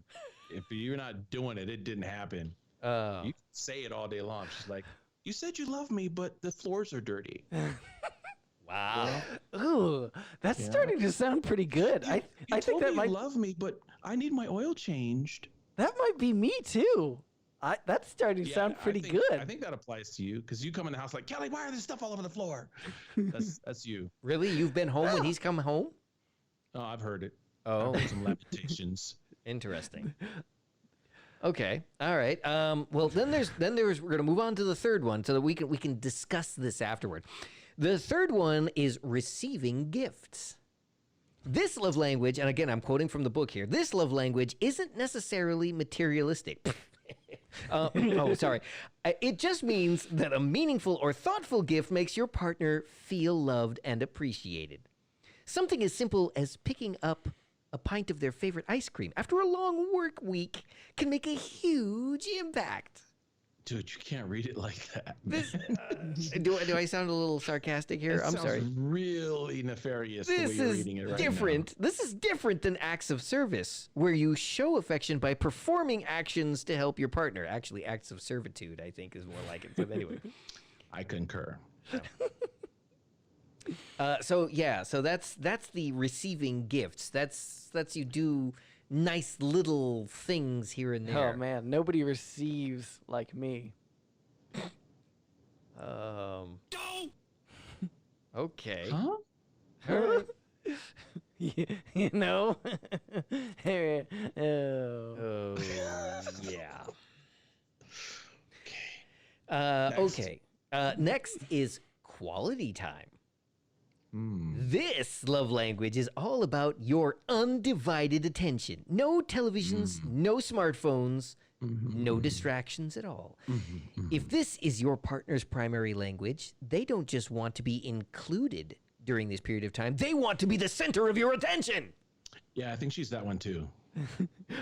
If you're not doing it, it didn't happen. You can say it all day long. She's like, you said you love me, but the floors are dirty. Wow. Ooh, that's starting to sound pretty good. I think that might love me, but I need my oil changed. That might be me too. That's starting to sound pretty good. I think that applies to you because you come in the house like, Kelly, why are there stuff all over the floor? That's you. Really? You've been home when he's come home? Oh, I've heard it. Oh, I've heard some lamentations. Interesting. Okay. All right. Well, then there's we're gonna move on to the third one so that we can discuss this afterward. The third one is receiving gifts. This love language, and again, I'm quoting from the book here. This love language isn't necessarily materialistic. Sorry. It just means that a meaningful or thoughtful gift makes your partner feel loved and appreciated. Something as simple as picking up a pint of their favorite ice cream after a long work week can make a huge impact. Dude, you can't read it like that. Do I sound a little sarcastic here? I'm sorry. Really nefarious the way you're reading it right different. now. This is different than acts of service, where you show affection by performing actions to help your partner. Actually, acts of servitude, I think, is more like it. But anyway, I concur. So that's the receiving gifts. That's you do nice little things here and there. Oh man, nobody receives like me. Okay. Huh? You know? Oh, yeah. Okay. Next is quality time. This love language is all about your undivided attention. No televisions, no smartphones, no distractions at all. If this is your partner's primary language, they don't just want to be included during this period of time. They want to be the center of your attention. Yeah, I think she's that one too.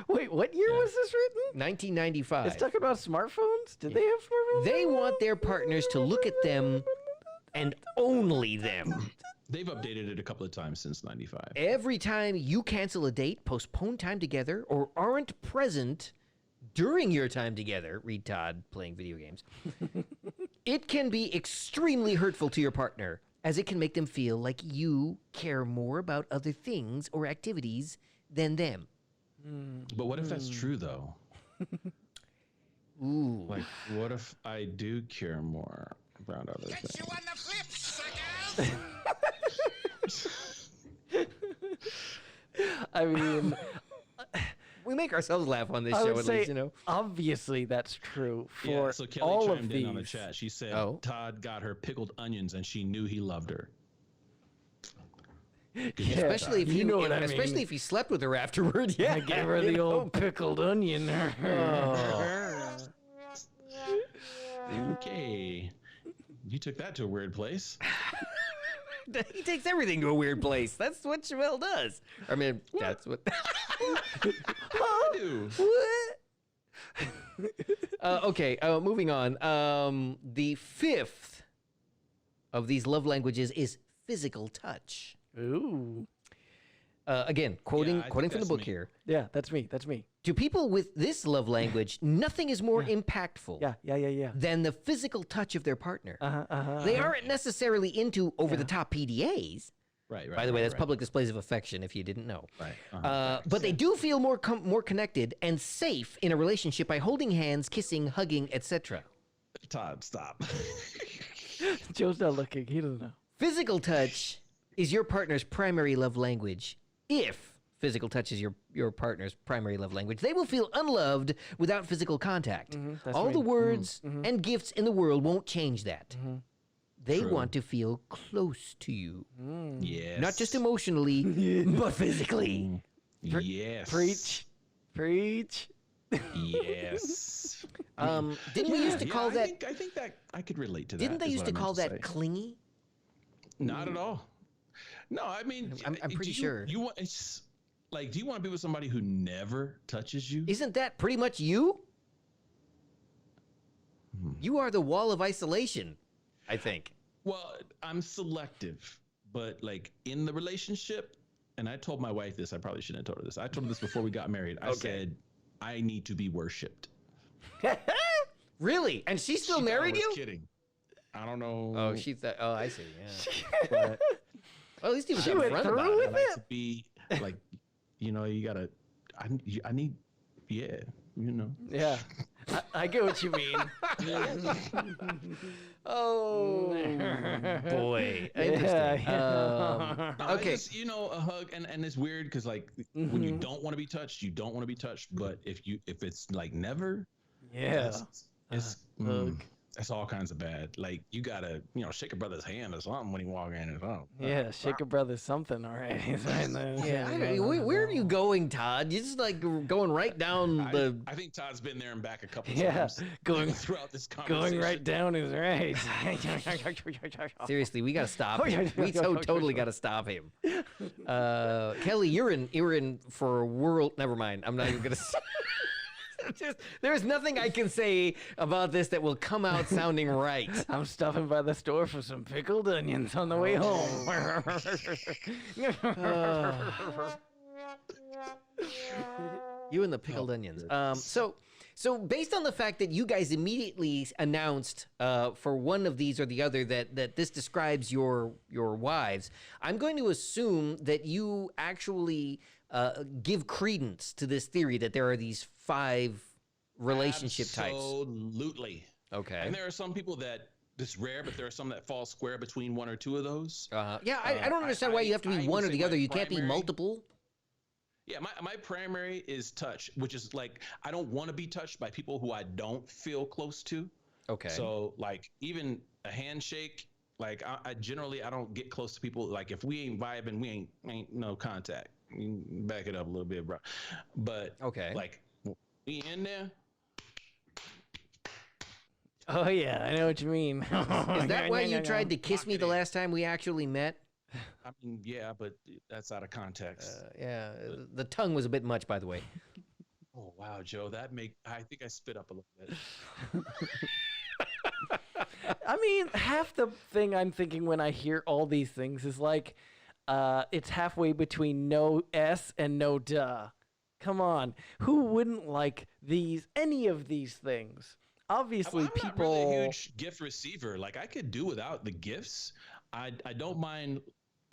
Wait, what year was this written? 1995. It's talking about smartphones? Did they have smartphones? They want their partners to look at them and only them. They've updated it a couple of times since 95. Every time you cancel a date, postpone time together, or aren't present during your time together, read Todd playing video games, it can be extremely hurtful to your partner, as it can make them feel like you care more about other things or activities than them. But what if that's true, though? Ooh. Like, what if I do care more about other things? You on the flip, suckers! I mean, we make ourselves laugh on this I show, would at say, least, you know. Obviously, that's true for Yeah, so Kelly all chimed of in these. on the chat. She said Todd got her pickled onions and she knew he loved her. Yeah, especially if you know what I mean. Especially if he slept with her afterward. Yeah, I gave her the old pickled onion. Okay. You took that to a weird place. He takes everything to a weird place. That's what Chevelle does. I mean, that's what. I do. What? Okay, moving on. The fifth of these love languages is physical touch. Ooh. Again, quoting from the that's book me. here. Yeah, that's me. That's me. To people with this love language, nothing is more impactful than the physical touch of their partner. They aren't necessarily into over-the-top PDAs. Right. By the way, that's public displays of affection, if you didn't know. Right. But they do feel more connected and safe in a relationship by holding hands, kissing, hugging, etc. Todd, stop. Joe's not looking. He doesn't know. Physical touch is your partner's primary love language. If physical touch is your partner's primary love language, they will feel unloved without physical contact. All the words and gifts in the world won't change that. They want to feel close to you. Yes. Not just emotionally, but physically. Yes. Preach. Yes. Didn't we used to call that? I think that I could relate to that. Didn't they is used what to I call meant that say. clingy? Not at all. No, I mean, I'm pretty sure. You want it's like, do you want to be with somebody who never touches you? Isn't that pretty much you? You are the wall of isolation, I think. Well, I'm selective, but like in the relationship, and I told my wife this. I probably shouldn't have told her this. I told her this before we got married. I said, I need to be worshipped. Really? And she still married you? Kidding. I don't know. Oh, she thought. Oh, I see. Yeah. But, well, at least he was upfront about it. I like to be like, you know, you gotta. I need. Yeah, you know. Yeah, I get what you mean. Oh boy, interesting. Okay, just, you know, a hug, and it's weird because like when you don't want to be touched, you don't want to be touched. But if it's like never, it's that's all kinds of bad. Like you gotta, you know, shake a brother's hand or something when he walk in or something. Yeah, shake a brother something already. Yeah, I don't, where are you going, Todd? You're just like going right down the. I think Todd's been there and back a couple times. going throughout this conversation. Going right down is right. Seriously, we gotta stop him. We totally gotta stop him. Kelly, you're in for a world. Never mind. I'm not even gonna. There's nothing I can say about this that will come out sounding right. I'm stopping by the store for some pickled onions on the way home. You and the pickled onions. So So based on the fact that you guys immediately announced for one of these or the other that this describes your wives, I'm going to assume that you actually give credence to this theory that there are these 5 relationship types. Absolutely. Okay. And there are some people that it's rare, but there are some that fall square between one or two of those. Yeah, I don't understand why you have to be one or the other. You can't be multiple. Yeah, my primary is touch, which is like I don't want to be touched by people who I don't feel close to. Okay. So like even a handshake, like I generally I don't get close to people. Like if we ain't vibing, we ain't no contact. You can back it up a little bit, bro. But okay, like we in there. Oh yeah, I know what you mean. Is that why you tried to kiss me the last time we actually met? I mean, yeah, but that's out of context. Yeah, the tongue was a bit much, by the way. Oh wow, Joe, I think I spit up a little bit. I mean, half the thing I'm thinking when I hear all these things is like, it's halfway between no S and no duh. Come on, who wouldn't like any of these things? Obviously, I'm not really a huge gift receiver. Like I could do without the gifts. I don't mind.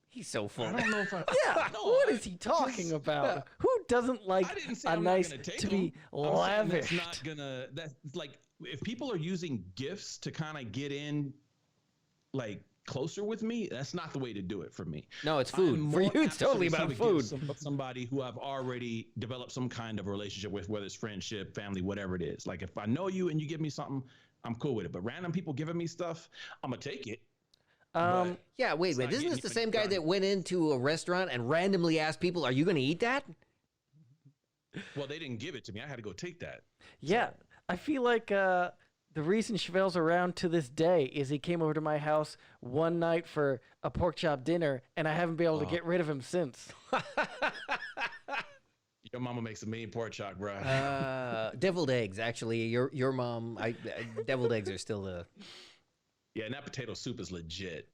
He's so full. I don't know if I. Yeah, no, what is he talking about? Who doesn't like a nice to be lavish? That's not gonna. That's like if people are using gifts to kind of get in, like closer with me. That's not the way to do it for me. No, it's food. For you, it's totally about food. Somebody who I've already developed some kind of relationship with, whether it's friendship, family, whatever it is. Like if I know you and you give me something, I'm cool with it. But random people giving me stuff, I'm gonna take it. Yeah, wait a minute. Isn't this the same guy that went into a restaurant and randomly asked people, "Are you going to eat that?" Well, they didn't give it to me. I had to go take that. Yeah, I feel like the reason Chevelle's around to this day is he came over to my house one night for a pork chop dinner, and I haven't been able to get rid of him since. Your mama makes a mean pork chop, bro. Deviled eggs, actually. Your mom, deviled eggs are still the. Yeah, and that potato soup is legit.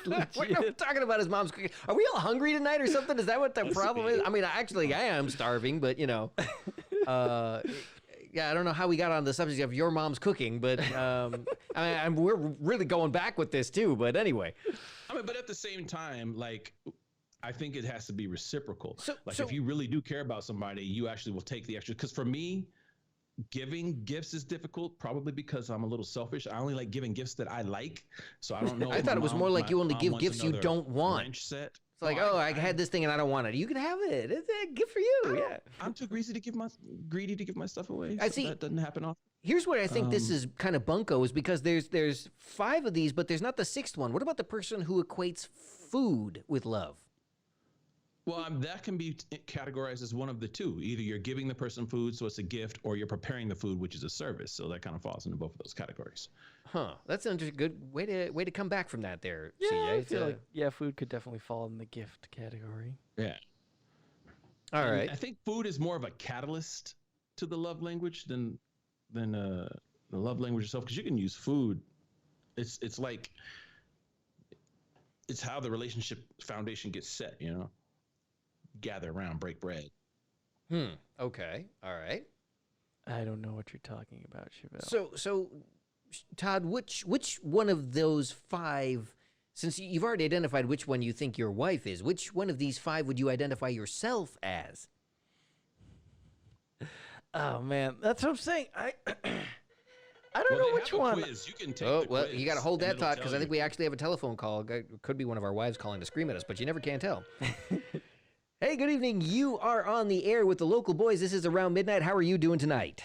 We're talking about his mom's cooking. Are we all hungry tonight or something? Is that what the problem is? I mean, actually, I am starving, but yeah, I don't know how we got on the subject of your mom's cooking, but we're really going back with this too. But anyway, I mean, but at the same time, like, I think it has to be reciprocal. If you really do care about somebody, you actually will take the extra. Because for me, giving gifts is difficult, probably because I'm a little selfish. I only like giving gifts that I like, so I don't know. I thought it was more like you only give gifts you don't want. Set. It's like, I had this thing and I don't want it. You can have it. It's a gift for you. Yeah. I'm too greedy to give my stuff away. I see. That doesn't happen often. Here's where I think this is kind of bunko, is because there's 5 of these, but there's not the 6th one. What about the person who equates food with love? Well, that can be categorized as one of the two. Either you're giving the person food, so it's a gift, or you're preparing the food, which is a service. So that kind of falls into both of those categories. Huh. That's a good way to come back from that there, yeah, CJ. I feel like, food could definitely fall in the gift category. Yeah. All right. I think food is more of a catalyst to the love language than the love language itself, because you can use food. It's like it's how the relationship foundation gets set, you know. Gather around, break bread. Okay. All right. I don't know what you're talking about, Chevelle. So, Todd, which one of those 5, since you've already identified which one you think your wife is, which one of these 5 would you identify yourself as? Oh man, that's what I'm saying. I don't know which one. Quiz. You can take the quiz, you got to hold that thought, because I think we actually have a telephone call. It could be one of our wives calling to scream at us, but you never can tell. Hey, good evening. You are on the air with the local boys. This is Around Midnight. How are you doing tonight?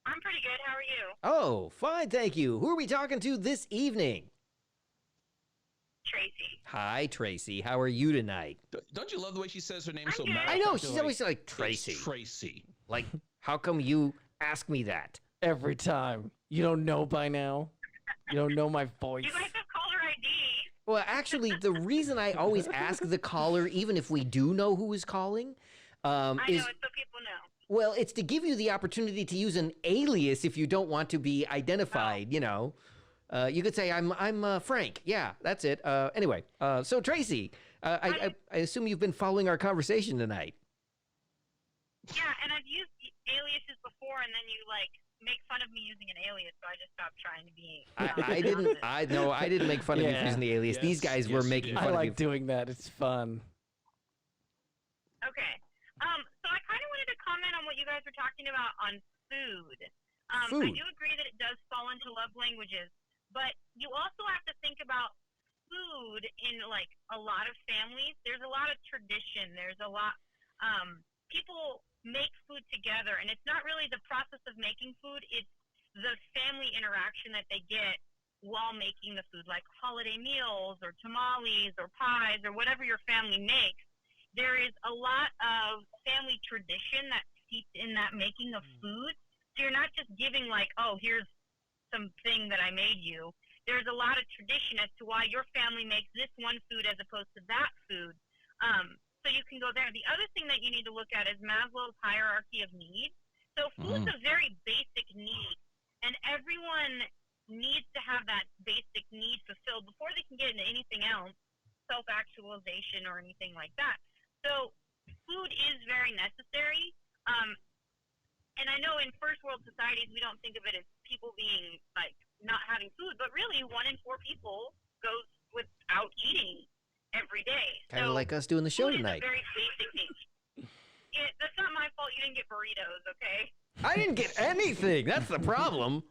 I'm pretty good. How are you? Oh, fine, thank you. Who are we talking to this evening? Tracy. Hi, Tracy. How are you tonight? Don't you love the way she says her name so good. matter? I know. She's always like, Tracy. Tracy. Like, how come you ask me that? Every time. You don't know by now? You don't know my voice? You guys have caller ID. Well, actually, the reason I always ask the caller, even if we do know who is calling, is... I know, it's so people know. Well, it's to give you the opportunity to use an alias if you don't want to be identified, you know. You could say, I'm Frank. Yeah, that's it. Anyway, so Tracy, I assume you've been following our conversation tonight. Yeah, and I've used aliases before, and then you like make fun of me using an alias, so I just stopped trying to be. I didn't make fun of you for using the alias. These guys were making fun of you. I like doing that. It's fun. Okay. So I kind of wanted to comment on what you guys were talking about on food. Food. I do agree that it does fall into love languages, but you also have to think about food in like a lot of families. There's a lot of tradition. There's a lot. People make food together, and it's not really the process of making food. It's the family interaction that they get while making the food, like holiday meals or tamales or pies or whatever your family makes. There is a lot of family tradition that seeps in that making of food. So you're not just giving like, oh, here's something that I made you. There's a lot of tradition as to why your family makes this one food as opposed to that food. So you can go there. The other thing that you need to look at is Maslow's hierarchy of needs. So food's a very basic need, and everyone needs to have that basic need fulfilled before they can get into anything else, self-actualization or anything like that. So food is very necessary. And I know in first world societies we don't think of it as people being like not having food, but really 1 in 4 people goes without eating every day. Kind of like us doing the show food tonight. Is a very basic need. That's not my fault. You didn't get burritos, okay? I didn't get anything. That's the problem.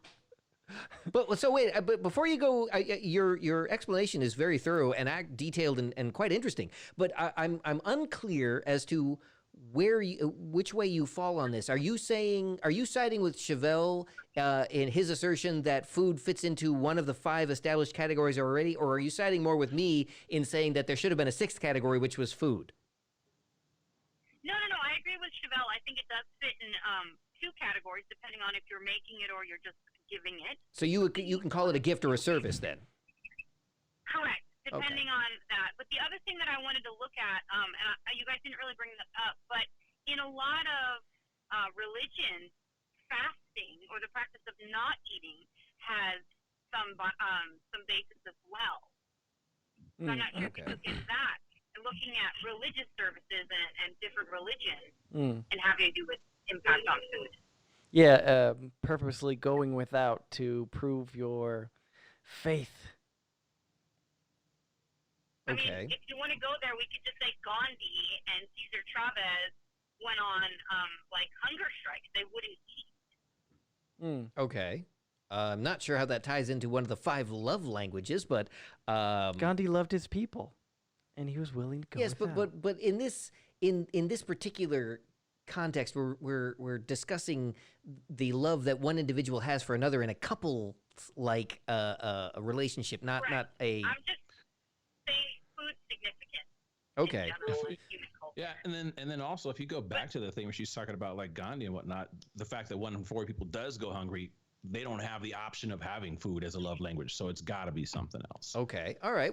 But so wait, but before you go, your explanation is very thorough and detailed and quite interesting. But I'm unclear as to which way you fall on this. Are you siding with Chevelle in his assertion that food fits into one of the 5 established categories already, or are you siding more with me in saying that there should have been a 6th category, which was food? No. I agree with Chevelle. I think it does fit in 2 categories, depending on if you're making it or you're just giving it. So you can call it a gift or a service then? Correct. Depending on that. But the other thing that I wanted to look at, and you guys didn't really bring this up, but in a lot of religions, fasting or the practice of not eating has some basis as well. So I'm not sure if you look at that and looking at religious services and different religions and having to do with impact on food. Yeah, purposely going without to prove your faith. I mean, if you want to go there, we could just say Gandhi and Cesar Chavez went on like hunger strikes. They wouldn't eat. Okay. I'm not sure how that ties into one of the 5 love languages, but Gandhi loved his people, and he was willing to go. Yes, but in this particular context, we're discussing the love that one individual has for another in a couple like a relationship, not a. I'm just saying food's significant. Okay. Yeah, and then also if you go back to the thing where she's talking about like Gandhi and whatnot, the fact that 1 in 4 people does go hungry, they don't have the option of having food as a love language, so it's got to be something else. Okay, all right.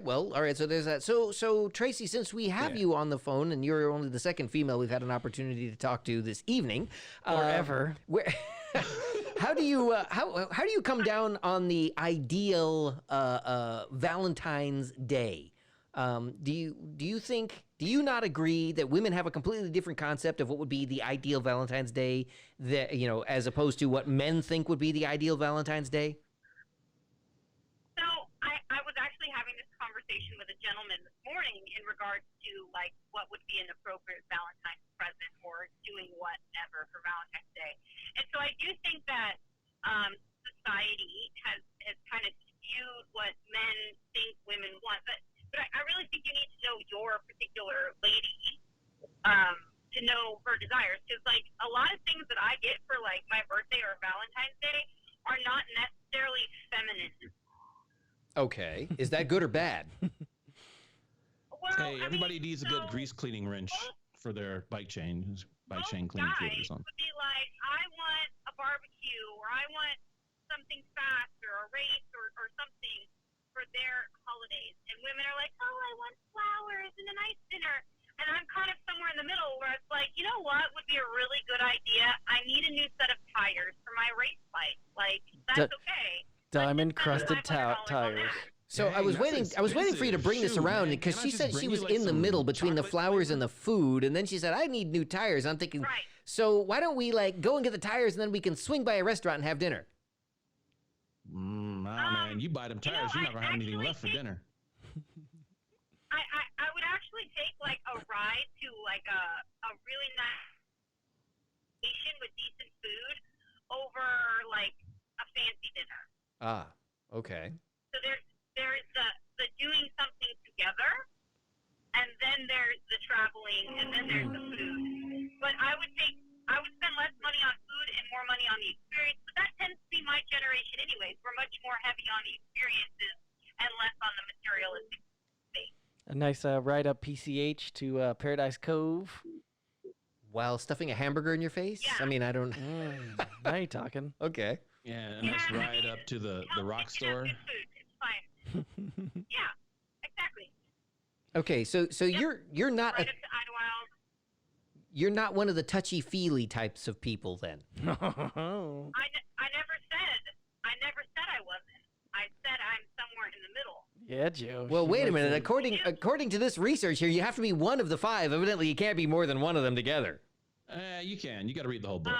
So there's that. So Tracy, since we have you on the phone and you're only the 2nd female we've had an opportunity to talk to this evening, or ever, how do you come down on the ideal Valentine's Day? Do you not agree that women have a completely different concept of what would be the ideal Valentine's Day, that as opposed to what men think would be the ideal Valentine's Day? So I was actually having this conversation with a gentleman this morning in regards to like what would be an appropriate Valentine's present or doing whatever for Valentine's Day. And so I do think that society has kind of skewed what men think women want, but I really think you need to know your particular lady to know her desires. Because, like, a lot of things that I get for, like, my birthday or Valentine's Day are not necessarily feminine. Okay. Is that good or bad? Hey, everybody needs a good grease cleaning wrench for their bike chain cleaning kit or something. Would be like, I want a barbecue, or I want something fast, or a race, or something for their holidays. And women are like, oh, I want flowers and a nice dinner. And I'm kind of somewhere in the middle where it's like, you know what would be a really good idea? I need a new set of tires for my race bike. Like, that's okay. Diamond-crusted tires. So Dang, I was that's waiting for you to bring this expensive. around Shoot, because man, she can I said just she bring was you, like, in the some middle between the chocolate flowers and the food, and then she said, I need new tires. I'm thinking, so why don't we like go and get the tires and then we can swing by a restaurant and have dinner? Nah, man, you buy them tires, you're not gonna have anything left for dinner. I would actually take like a ride to like a really nice station with decent food over like a fancy dinner. Ah, okay. So there's the doing something together, and then there's the traveling, and then there's the food. But I would spend less money on food and more money on the experience. But that tends to be my generation, anyways. We're much more heavy on the experiences and less on the materialistic space. A nice ride up PCH to Paradise Cove. While stuffing a hamburger in your face? Yeah. I mean, I don't. Now you're talking. Okay. Yeah, and let's ride up to the rock store. Good food. It's fine. Yeah, exactly. Okay, so you're not Right up to Idlewild. you're not one of the touchy-feely types of people then. I never said I wasn't. I said I'm somewhere in the middle. Yeah, Joe. Well, she wait a likes minute. it. According to this research here, you have to be one of the 5. Evidently, you can't be more than one of them together. You can. You got to read the whole book.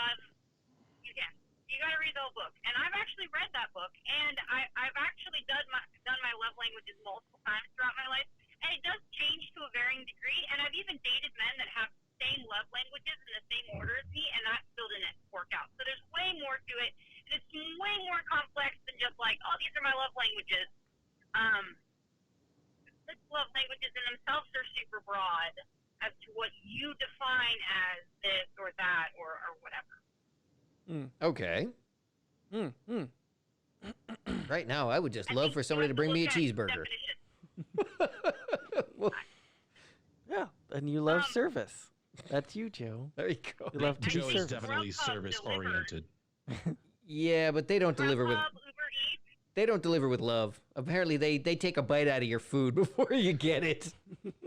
You can. You got to read the whole book. And I've actually read that book, and I've actually done my love languages multiple times throughout my life, and it does change to a varying degree. And I've even dated men that have the same love languages in the same order as me, and that still didn't work out. So there's way more to it, and it's way more complex than just like, oh, these are my love languages. The love languages in themselves are super broad as to what you define as this or that or whatever. Okay. Right now, I would just love for somebody to bring me a cheeseburger. Yeah, and you love service. That's you, Joe. There you go. You love to Joe be is serviced. definitely service oriented. Yeah, but they don't deliver with. They don't deliver with love. Apparently, they take a bite out of your food before you get it.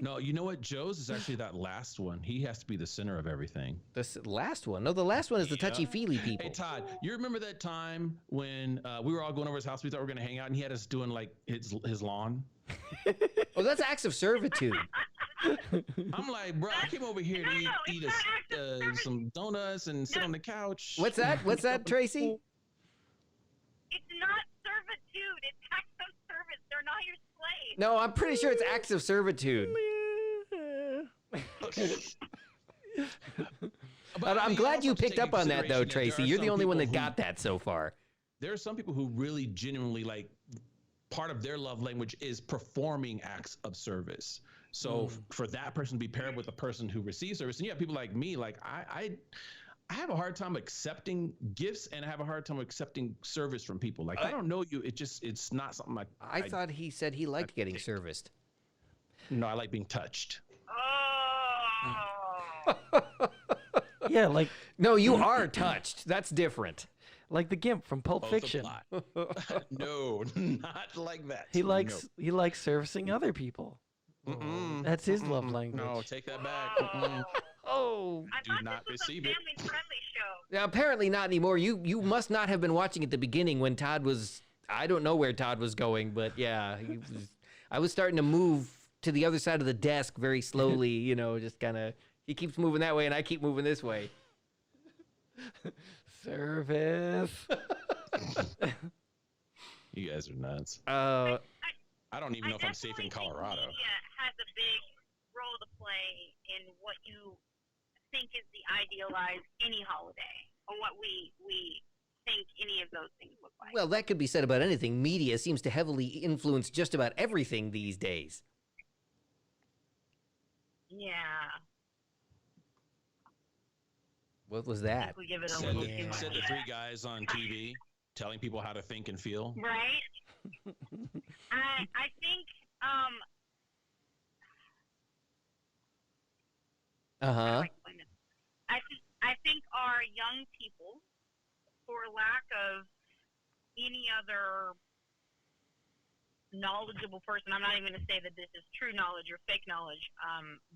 No, you know what? Joe's is actually that last one. He has to be the center of everything. The last one? No, the last one is the touchy-feely people. Hey, Todd, you remember that time when we were all going over his house? We thought we were going to hang out, and he had us doing like his lawn. Oh, that's acts of servitude. I'm like, bro, I came over here to eat some donuts and sit on the couch. What's that? What's that, Tracy? It's not servitude. It's acts of service. They're not your slaves. No, I'm pretty sure it's acts of servitude. I'm glad you picked up on that, though, Tracy. You're the only one that got that so far. There are some people who really genuinely like part of their love language is performing acts of service. So for that person to be paired with a person who receives service, and you have people like me, like I have a hard time accepting gifts, and I have a hard time accepting service from people. Like I don't know you, it's not something like. I thought he said he liked getting serviced. No, I like being touched. Yeah, like no, you are touched. That's different. Like the Gimp from Pulp Fiction. No, not like that. He likes servicing other people. That's his love language. No, take that back. Oh, do not receive it. Yeah, apparently not anymore. You must not have been watching at the beginning when Todd was. I don't know where Todd was going, but yeah, I was starting to move to the other side of the desk very slowly. You know, just kind of. He keeps moving that way, and I keep moving this way. Service. You guys are nuts. I don't even know if I'm safe in Colorado. Media has a big role to play in what you think is the idealized any holiday, or what we think any of those things look like. Well, that could be said about anything. Media seems to heavily influence just about everything these days. Yeah. What was that? We give it a Said little the 3 guys on TV telling people how to think and feel. Right. I think I think our young people, for lack of any other knowledgeable person, I'm not even going to say that this is true knowledge or fake knowledge,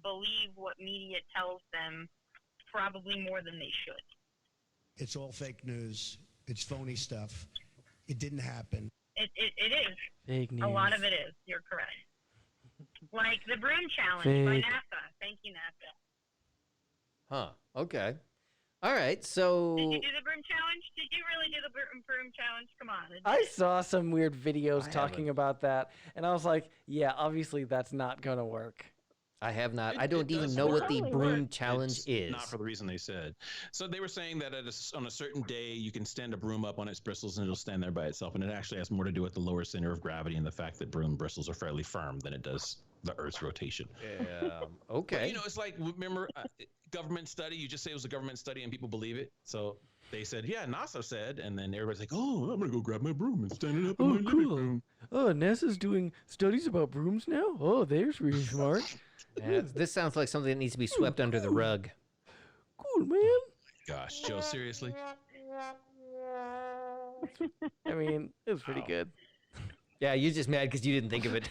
believe what media tells them probably more than they should. It's all fake news. It's phony stuff. It didn't happen. It is. Fake news. A lot of it is. You're correct. Like the broom challenge by Fake. NASA. Thank you, NASA. Huh. Okay. All right. So Did you do the broom challenge? Did you really do the broom challenge? Come on. I saw some weird videos talking about that, and I was like, yeah, obviously that's not going to work. I have not. I It don't even does know what work. the broom challenge It's is. Not for the reason they said. So they were saying that on a certain day, you can stand a broom up on its bristles and it'll stand there by itself. And it actually has more to do with the lower center of gravity and the fact that broom bristles are fairly firm than it does the Earth's rotation. Yeah. But, Okay. you know, it's like, remember, government study, you just say it was a government study and people believe it. So they said, yeah, NASA said. And then everybody's like, oh, I'm going to go grab my broom and stand it up in my living room. Oh, NASA's doing studies about brooms now? Oh, there's really smart. Yeah, this sounds like something that needs to be swept under the rug. Cool, man. Gosh, Joe, seriously? I mean, it was pretty good. Yeah, you're just mad because you didn't think of it.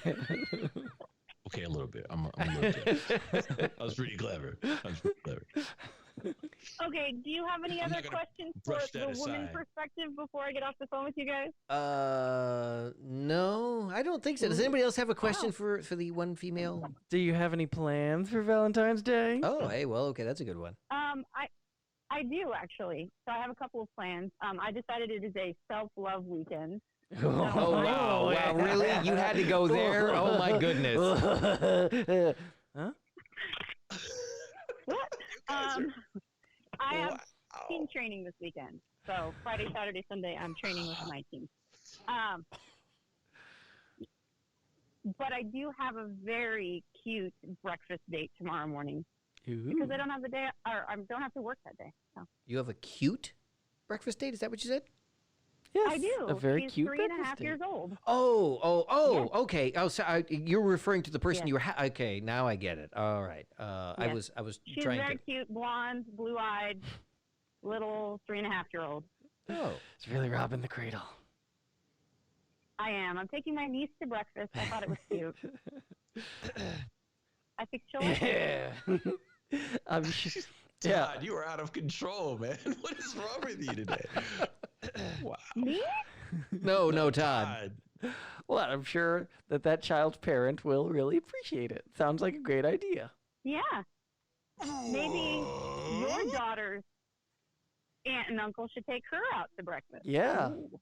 Okay, a little bit. I'm a little bit. I was pretty clever. Okay, do you have any I'm other not gonna questions for brush the that woman aside. perspective before I get off the phone with you guys? No, I don't think so. Does anybody else have a question for the one female? Do you have any plans for Valentine's Day? Oh, hey, well, okay, that's a good one. I do actually. So I have a couple of plans. I decided it is a self-love weekend. Oh, wow, wow, really? You had to go there? Oh, my goodness. Huh? What? I have team training this weekend. So Friday, Saturday, Sunday, I'm training with my team. But I do have a very cute breakfast date tomorrow morning because I don't have the day, or I don't have to work that day. So. You have a cute breakfast date? Is that what you said? Yes, I do. a very She's cute 3.5 breakfast years date. old. Oh, okay. Oh, so you're referring to the person you were. Okay, now I get it. All right. I was She's trying very to. cute, blonde, blue-eyed, little 3.5-year-old. Oh, it's really robbing the cradle. I am. I'm taking my niece to breakfast. I thought it was cute. I think she'll like it. Yeah. Todd, Yeah. you are out of control, man. What is wrong with you today? Wow. Me? no, Todd. Well, I'm sure that child's parent will really appreciate it. Sounds like a great idea. Yeah. Maybe your daughter's aunt and uncle should take her out to breakfast. Yeah. Ooh.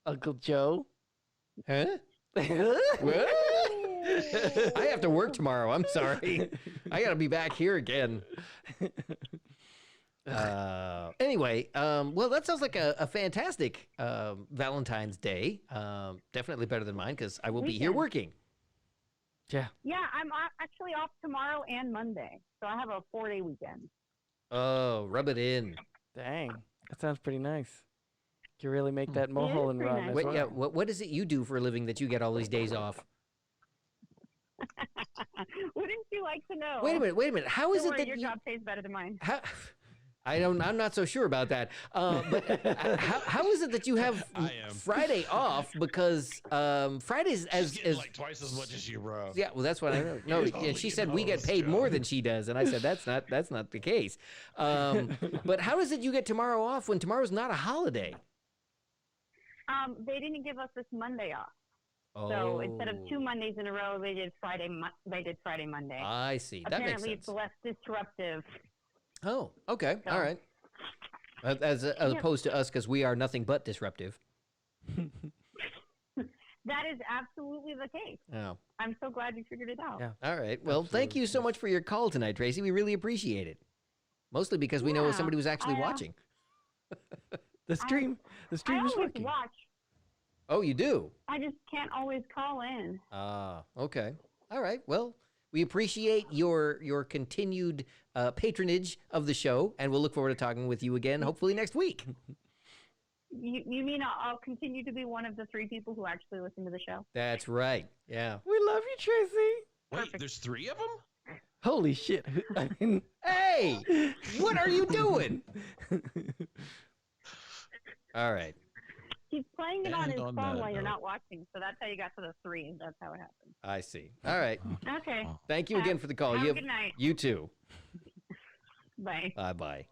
Uncle Joe. Huh? What? I have to work tomorrow. I'm sorry. I got to be back here again. Anyway, well, that sounds like a fantastic Valentine's Day. Definitely better than mine because I will be here working. Yeah. Yeah, I'm actually off tomorrow and Monday. So I have a 4-day weekend. Oh, rub it in. Dang. That sounds pretty nice. You really make that mulholland pretty run. nice. as Wait, well. yeah, what is it you do for a living that you get all these days off? Wouldn't you like to know? Wait a minute. How is Don't it worry, that your you... job pays better than mine? I'm not so sure about that. But how is it that you have Friday off? Because Fridays as like twice as much as you, bro. Yeah, well, that's what I know. No, yeah, she said we get paid more than she does, and I said that's not the case. But how is it you get tomorrow off when tomorrow's not a holiday? They didn't give us this Monday off. So instead of 2 Mondays in a row, they did Friday, Monday. I see. That Apparently, makes sense. it's less disruptive. Oh, okay. All right. As opposed to us, because we are nothing but disruptive. That is absolutely the case. Oh. I'm so glad you figured it out. Yeah. All right. Well, thank you so much for your call tonight, Tracy. We really appreciate it. Mostly because we know somebody was actually watching. The stream is working. Watch. Oh, you do? I just can't always call in. Okay. All right. Well, we appreciate your continued patronage of the show, and we'll look forward to talking with you again, hopefully next week. You mean I'll continue to be one of the 3 people who actually listen to the show? That's right. Yeah. We love you, Tracy. Wait, there's 3 of them? Holy shit. I mean, hey, what are you doing? All right. He's playing it on his on phone that while you're note. not watching, so that's how you got to the 3. That's how it happened. I see. All right. Okay. Thank you again for the call. Have You a good night. You too. Bye. Bye-bye.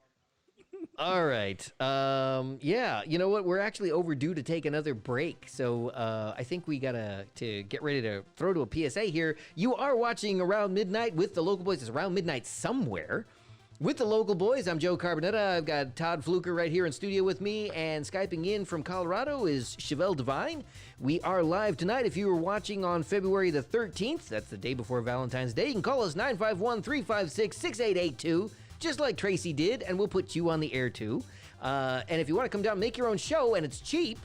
All right. Yeah, you know what? We're actually overdue to take another break. So I think we got to get ready to throw to a PSA here. You are watching Around Midnight with the Local Boys. It's Around Midnight somewhere. With the Local Boys, I'm Joe Carbonetta. I've got Todd Fluker right here in studio with me, and Skyping in from Colorado is Chevelle Devine. We are live tonight. If you were watching on February the 13th, that's the day before Valentine's Day, you can call us 951-356-6882, just like Tracy did, and we'll put you on the air too. And if you want to come down and make your own show, and it's cheap,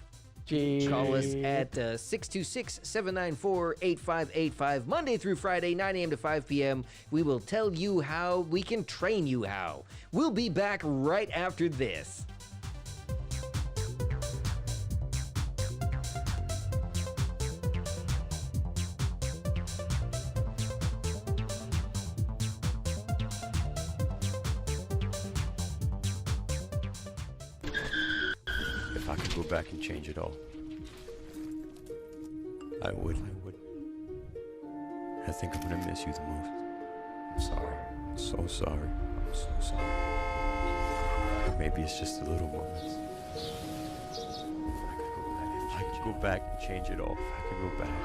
call us at 626-794-8585, Monday through Friday, 9 a.m. to 5 p.m. We will tell you how, we can train you how. We'll be back right after this. If I could go back and change it all, I would. I think I'm gonna miss you the most. I'm sorry. I'm so sorry. I'm so sorry. Maybe it's just the little moments. If I could go back and change it all, if I could go back,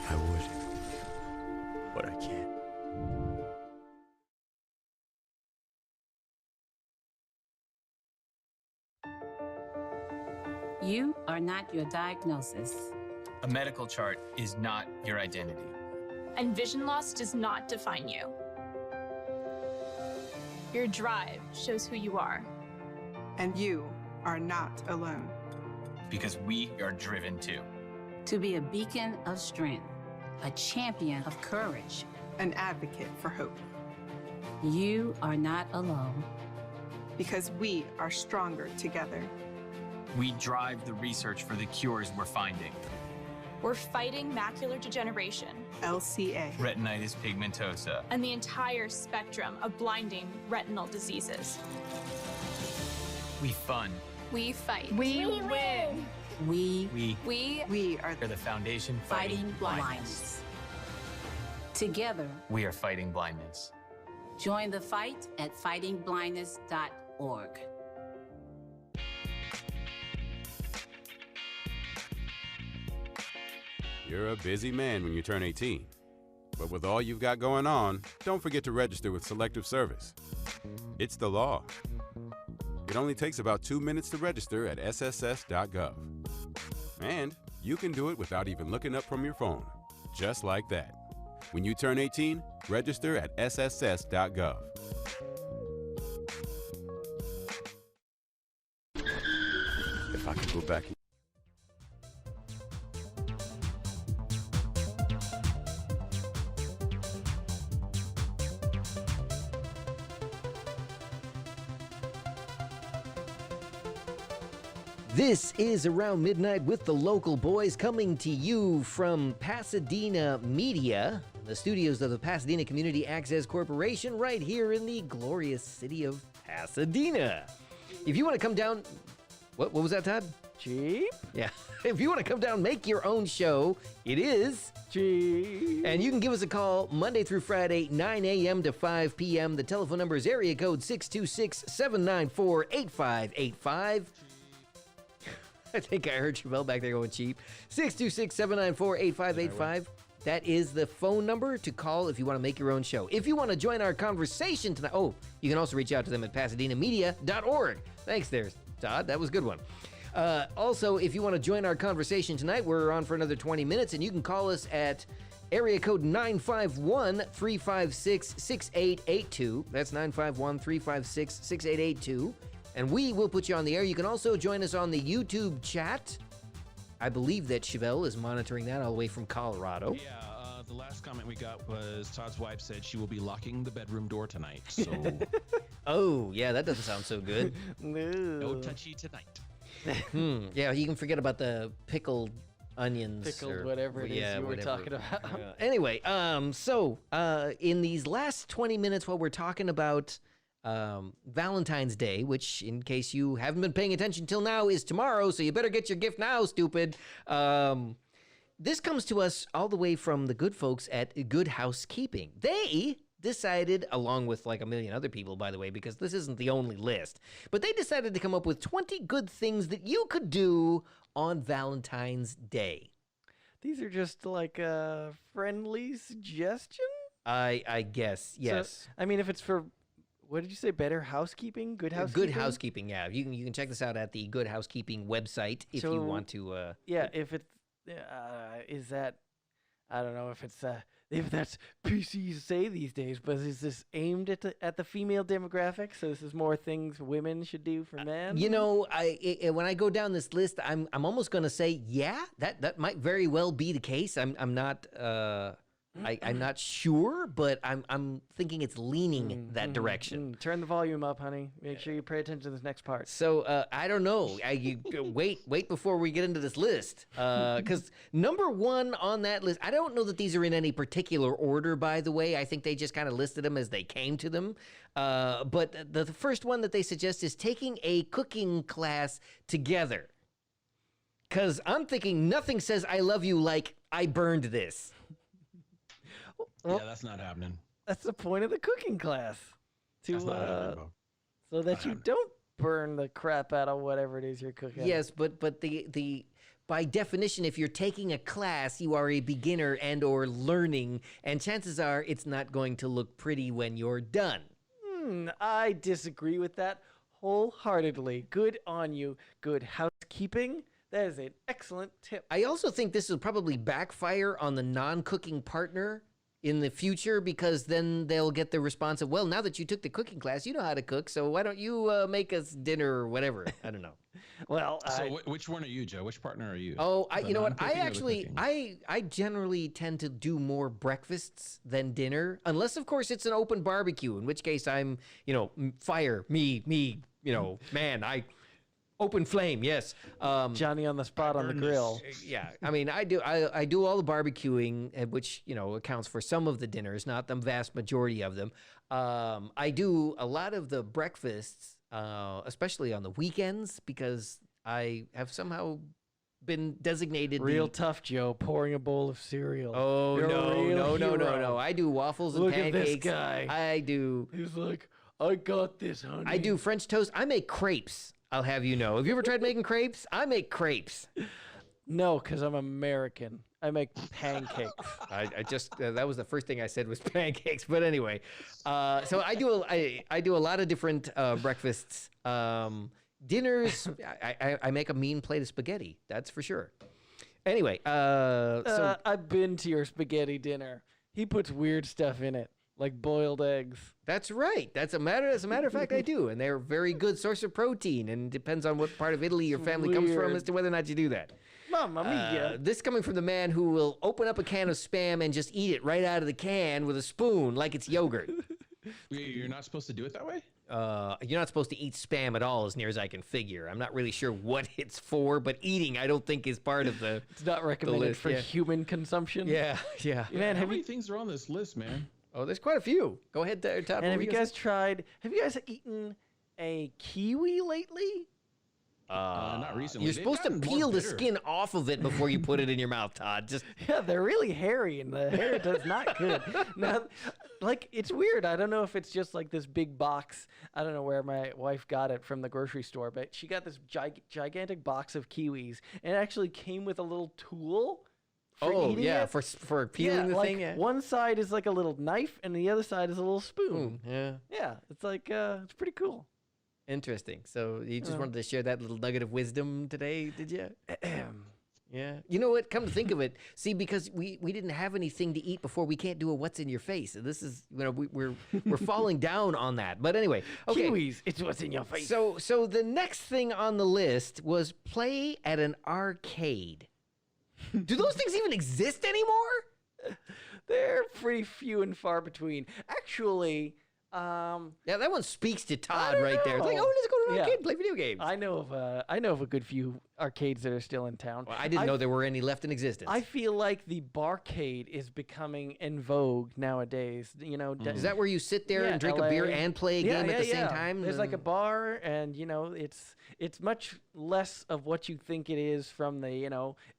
I would. But I can't. You are not your diagnosis. A medical chart is not your identity. And vision loss does not define you. Your drive shows who you are. And you are not alone. Because we are driven too. To be a beacon of strength, a champion of courage, an advocate for hope. You are not alone. Because we are stronger together. We drive the research for the cures we're finding. We're fighting macular degeneration, LCA, retinitis pigmentosa, and the entire spectrum of blinding retinal diseases. We fund. We fight. We win. We are the foundation fighting blindness. Together, we are fighting blindness. Join the fight at fightingblindness.org. You're a busy man when you turn 18. But with all you've got going on, don't forget to register with Selective Service. It's the law. It only takes about 2 minutes to register at sss.gov. And you can do it without even looking up from your phone, just like that. When you turn 18, register at sss.gov. If I could go back and This is Around Midnight with the Local Boys, coming to you from Pasadena Media, the studios of the Pasadena Community Access Corporation, right here in the glorious city of Pasadena. If you want to come down, what was that, Todd? Cheap? Yeah. If you want to come down, make your own show, it is cheap. And you can give us a call Monday through Friday, 9 a.m. to 5 p.m. The telephone number is area code 626-794-8585. I think I heard Chevelle back there going cheap. 626-794-8585. That is the phone number to call if you want to make your own show. If you want to join our conversation tonight, you can also reach out to them at PasadenaMedia.org. Thanks there, Todd. That was a good one. Also, if you want to join our conversation tonight, we're on for another 20 minutes, and you can call us at area code 951-356-6882. That's 951-356-6882. And we will put you on the air. You can also join us on the YouTube chat. I believe that Chevelle is monitoring that all the way from Colorado. Yeah, the last comment we got was Todd's wife said she will be locking the bedroom door tonight. So, oh, yeah, that doesn't sound so good. no touchy tonight. Yeah, you can forget about the pickled onions. Pickled whatever it is you were talking about. Anyway, so in these last 20 minutes while we're talking about Valentine's Day, which, in case you haven't been paying attention till now, is tomorrow, so you better get your gift now, stupid. This comes to us all the way from the good folks at Good Housekeeping. They decided, along with like a million other people, by the way, because this isn't the only list, but they decided to come up with 20 good things that you could do on Valentine's Day. These are just like a friendly suggestion? I guess, yes. So, I mean, if it's for, what did you say, better housekeeping? Good housekeeping? Good housekeeping, yeah. You can check this out at the Good Housekeeping website if you want to. Yeah, if it's, is that, I don't know if that's PC to say these days, but is this aimed at the female demographic? So this is more things women should do for men? You know, when I go down this list, I'm almost going to say, yeah, that might very well be the case. I'm not I'm not sure, but I'm thinking it's leaning that direction. Turn the volume up, honey. Make sure you pay attention to this next part. So I don't know. Wait before we get into this list, because number one on that list, I don't know that these are in any particular order. By the way, I think they just kind of listed them as they came to them. But the first one that they suggest is taking a cooking class together. Because I'm thinking nothing says I love you like I burned this. Well, yeah, that's not happening. That's the point of the cooking class. So that you don't burn the crap out of whatever it is you're cooking. Yes, but the by definition, if you're taking a class, you are a beginner and or learning, and chances are it's not going to look pretty when you're done. I disagree with that wholeheartedly. Good on you. Good housekeeping. That is an excellent tip. I also think this will probably backfire on the non-cooking partner in the future, because then they'll get the response of, well, now that you took the cooking class, you know how to cook, so why don't you make us dinner or whatever? I don't know. Well, so which one are you, Joe? Which partner are you? Oh, you know what? I generally tend to do more breakfasts than dinner, unless of course it's an open barbecue, in which case I'm, fire, me, man, open flame, yes. Johnny on the spot on the grill. Yeah, I mean, I do all the barbecuing, which accounts for some of the dinners, not the vast majority of them. I do a lot of the breakfasts, especially on the weekends, because I have somehow been designated real tough, Joe, pouring a bowl of cereal. Oh, no. I do waffles and pancakes. Look at this guy. I do. He's like, I got this, honey. I do French toast. I make crepes. I'll have you know. Have you ever tried making crepes? I make crepes. No, because I'm American. I make pancakes. I just that was the first thing I said was pancakes. But anyway, so I do a lot of different breakfasts, dinners. I make a mean plate of spaghetti. That's for sure. Anyway, so I've been to your spaghetti dinner. He puts weird stuff in it, like boiled eggs. That's right. As a matter of fact, I do, and they're a very good source of protein. And it depends on what part of Italy your family comes from as to whether or not you do that. Mamma mia! This coming from the man who will open up a can of Spam and just eat it right out of the can with a spoon like it's yogurt. You're not supposed to do it that way? You're not supposed to eat Spam at all, as near as I can figure. I'm not really sure what it's for, but eating I don't think is part of the. It's not recommended for human consumption. Yeah. Man, how many things are on this list, man? Oh, there's quite a few. Go ahead, Todd. And have you guys eaten a kiwi lately? Not recently. You're supposed to peel the skin off of it before you put it in your mouth, Todd. Yeah, they're really hairy, and the hair does not good. Now, it's weird. I don't know if it's just like this big box. I don't know where my wife got it from the grocery store, but she got this gigantic box of kiwis, and it actually came with a little tool. For peeling the thing. Yeah. One side is like a little knife, and the other side is a little spoon. Yeah, it's like it's pretty cool. Interesting. So you just wanted to share that little nugget of wisdom today, did you? Yeah. You know what? Come to think of it, see, because we didn't have anything to eat before, we can't do a what's in your face. This is we're falling down on that. But anyway, okay. Kiwis, it's what's in your face. So the next thing on the list was play at an arcade. Do those things even exist anymore? They're pretty few and far between. Actually, yeah, that one speaks to Todd right there. It's like, let's go to an arcade and play video games. I know of a good few arcades that are still in town. Well, I didn't know there were any left in existence. I feel like the barcade is becoming in vogue nowadays. You know, Is that where you sit there and drink a beer and play a game at the same time? There's like a bar, and it's much less of what you think it is from the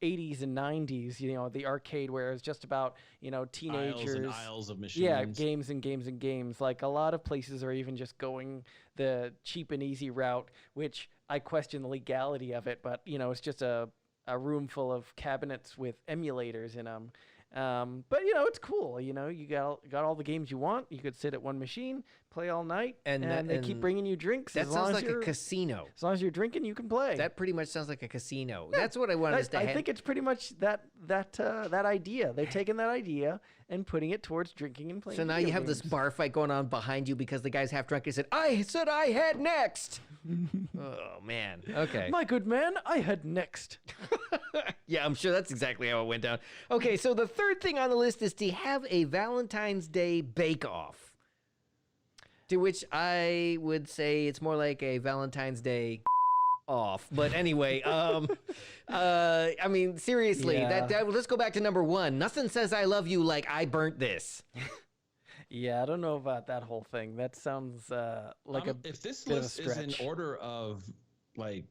80s and 90s. The arcade where it's just about teenagers, aisles and aisles of machines. Yeah, games and games and games. Like a lot of places are even just going the cheap and easy route, which I question the legality of it, but it's just a room full of cabinets with emulators in them. But it's cool. You got all the games you want. You could sit at one machine, play all night, and they keep bringing you drinks. That sounds like a casino. As long as you're drinking, you can play. That pretty much sounds like a casino. Yeah, that's what I wanted to. I think it's pretty much that idea. They're taking that idea and putting it towards drinking and playing. So now you have this bar fight going on behind you because the guy's half drunk and said, "I said I had next." Oh man. Okay. My good man, I had next. Yeah, I'm sure that's exactly how it went down. Okay, so the third thing on the list is to have a Valentine's Day bake-off. To which I would say it's more like a Valentine's Day off. But anyway, I mean, seriously, Yeah. Let's go back to number one. Nothing says I love you like I burnt this. Yeah, I don't know about that whole thing. That sounds like if this bit of a list is in stretch. order of like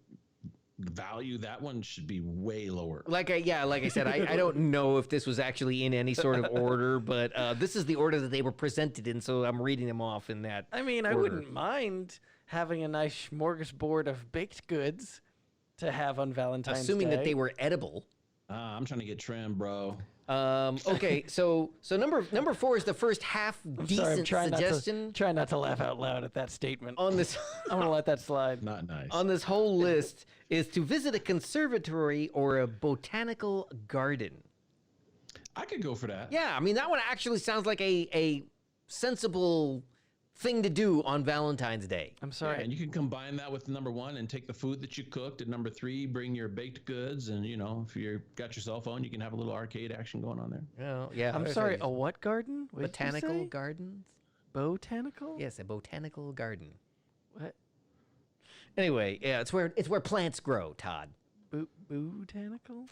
value, that one should be way lower. Like I said, I don't know if this was actually in any sort of order, but this is the order that they were presented in, so I'm reading them off in that I mean, I wouldn't mind having a nice smorgasbord of baked goods to have on Valentine's assuming Day. that they were edible. I'm trying to get trimmed, bro. Okay, so number 4 is the first half decent suggestion. Try not to laugh out loud at that statement. On this, I'm gonna let that slide. Not nice. On this whole list is to visit a conservatory or a botanical garden. I could go for that. Yeah, I mean that one actually sounds like a sensible thing to do on Valentine's Day. I'm sorry. Yeah, and you can combine that with number 1 and take the food that you cooked. At number 3, bring your baked goods, and if you got your cell phone, you can have a little arcade action going on there. Well, yeah. I'm sorry. A what garden? What did you Botanical say? gardens. Botanical? Yes, a botanical garden. What? Anyway, yeah, it's where plants grow, Todd. Botanical?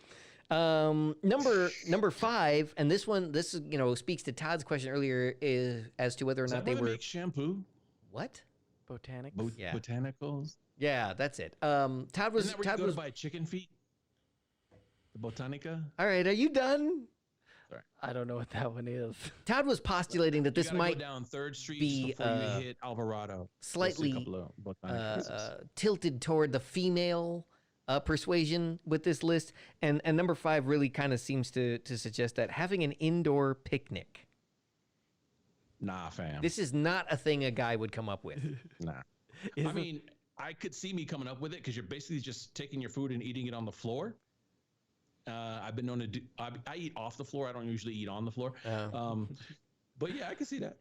Number 5, and this speaks to Todd's question earlier, is as to whether or Is not that they why were make shampoo. what? Botanics? Yeah. Botanicals. Yeah, that's it. Todd was Isn't that where you go to buy chicken feet? The Botanica. All right, are you done? Sorry. I don't know what that one is. Todd was postulating that You this gotta might go down 3rd Street be, before you hit Alvarado. slightly There's a couple of Botanicas. tilted toward the female persuasion with this list, and number 5 really kind of seems to suggest that having an indoor picnic. Nah, fam. This is not a thing a guy would come up with. Nah. I mean, I could see me coming up with it because you're basically just taking your food and eating it on the floor. I've been known to do. I eat off the floor. I don't usually eat on the floor. But yeah, I can see that.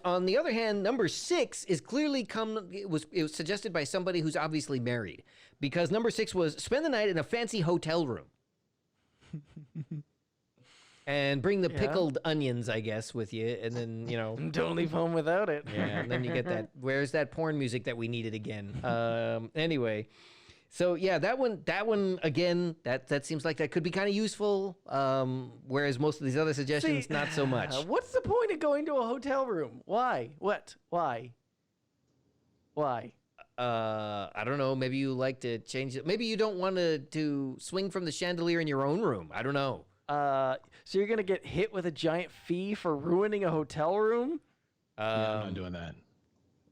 On the other hand, number 6 is clearly it was suggested by somebody who's obviously married, because number 6 was spend the night in a fancy hotel room. And bring the pickled onions, I guess, with you, and then Don't leave home without it. Yeah, and then you get that. Where's that porn music that we needed again? Anyway, so yeah, that one again. That seems like that could be kind of useful. Whereas most of these other suggestions, not so much. What's the point of going to a hotel room? Why? What? Why? Why? I don't know. Maybe you like to change it. Maybe you don't want to swing from the chandelier in your own room. I don't know. So you're gonna get hit with a giant fee for ruining a hotel room? Yeah, I'm not doing that.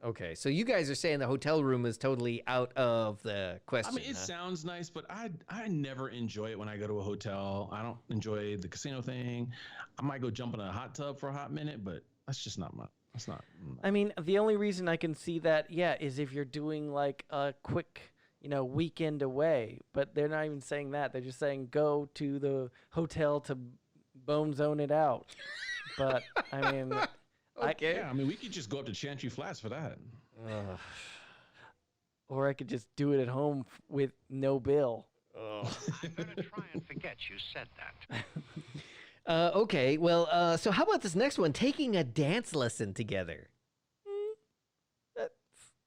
Okay, so you guys are saying the hotel room is totally out of the question. I mean, it sounds nice, but I never enjoy it when I go to a hotel. I don't enjoy the casino thing. I might go jump in a hot tub for a hot minute, but that's just not my. That's not. I mean, the only reason I can see that, is if you're doing like a quick, weekend away. But they're not even saying that. They're just saying go to the hotel to bone zone it out. But I mean, Okay. I mean, we could just go up to Chantry Flats for that. Or I could just do it at home with no bill. I'm going to try and forget you said that. Okay, well, so how about this next one? Taking a dance lesson together.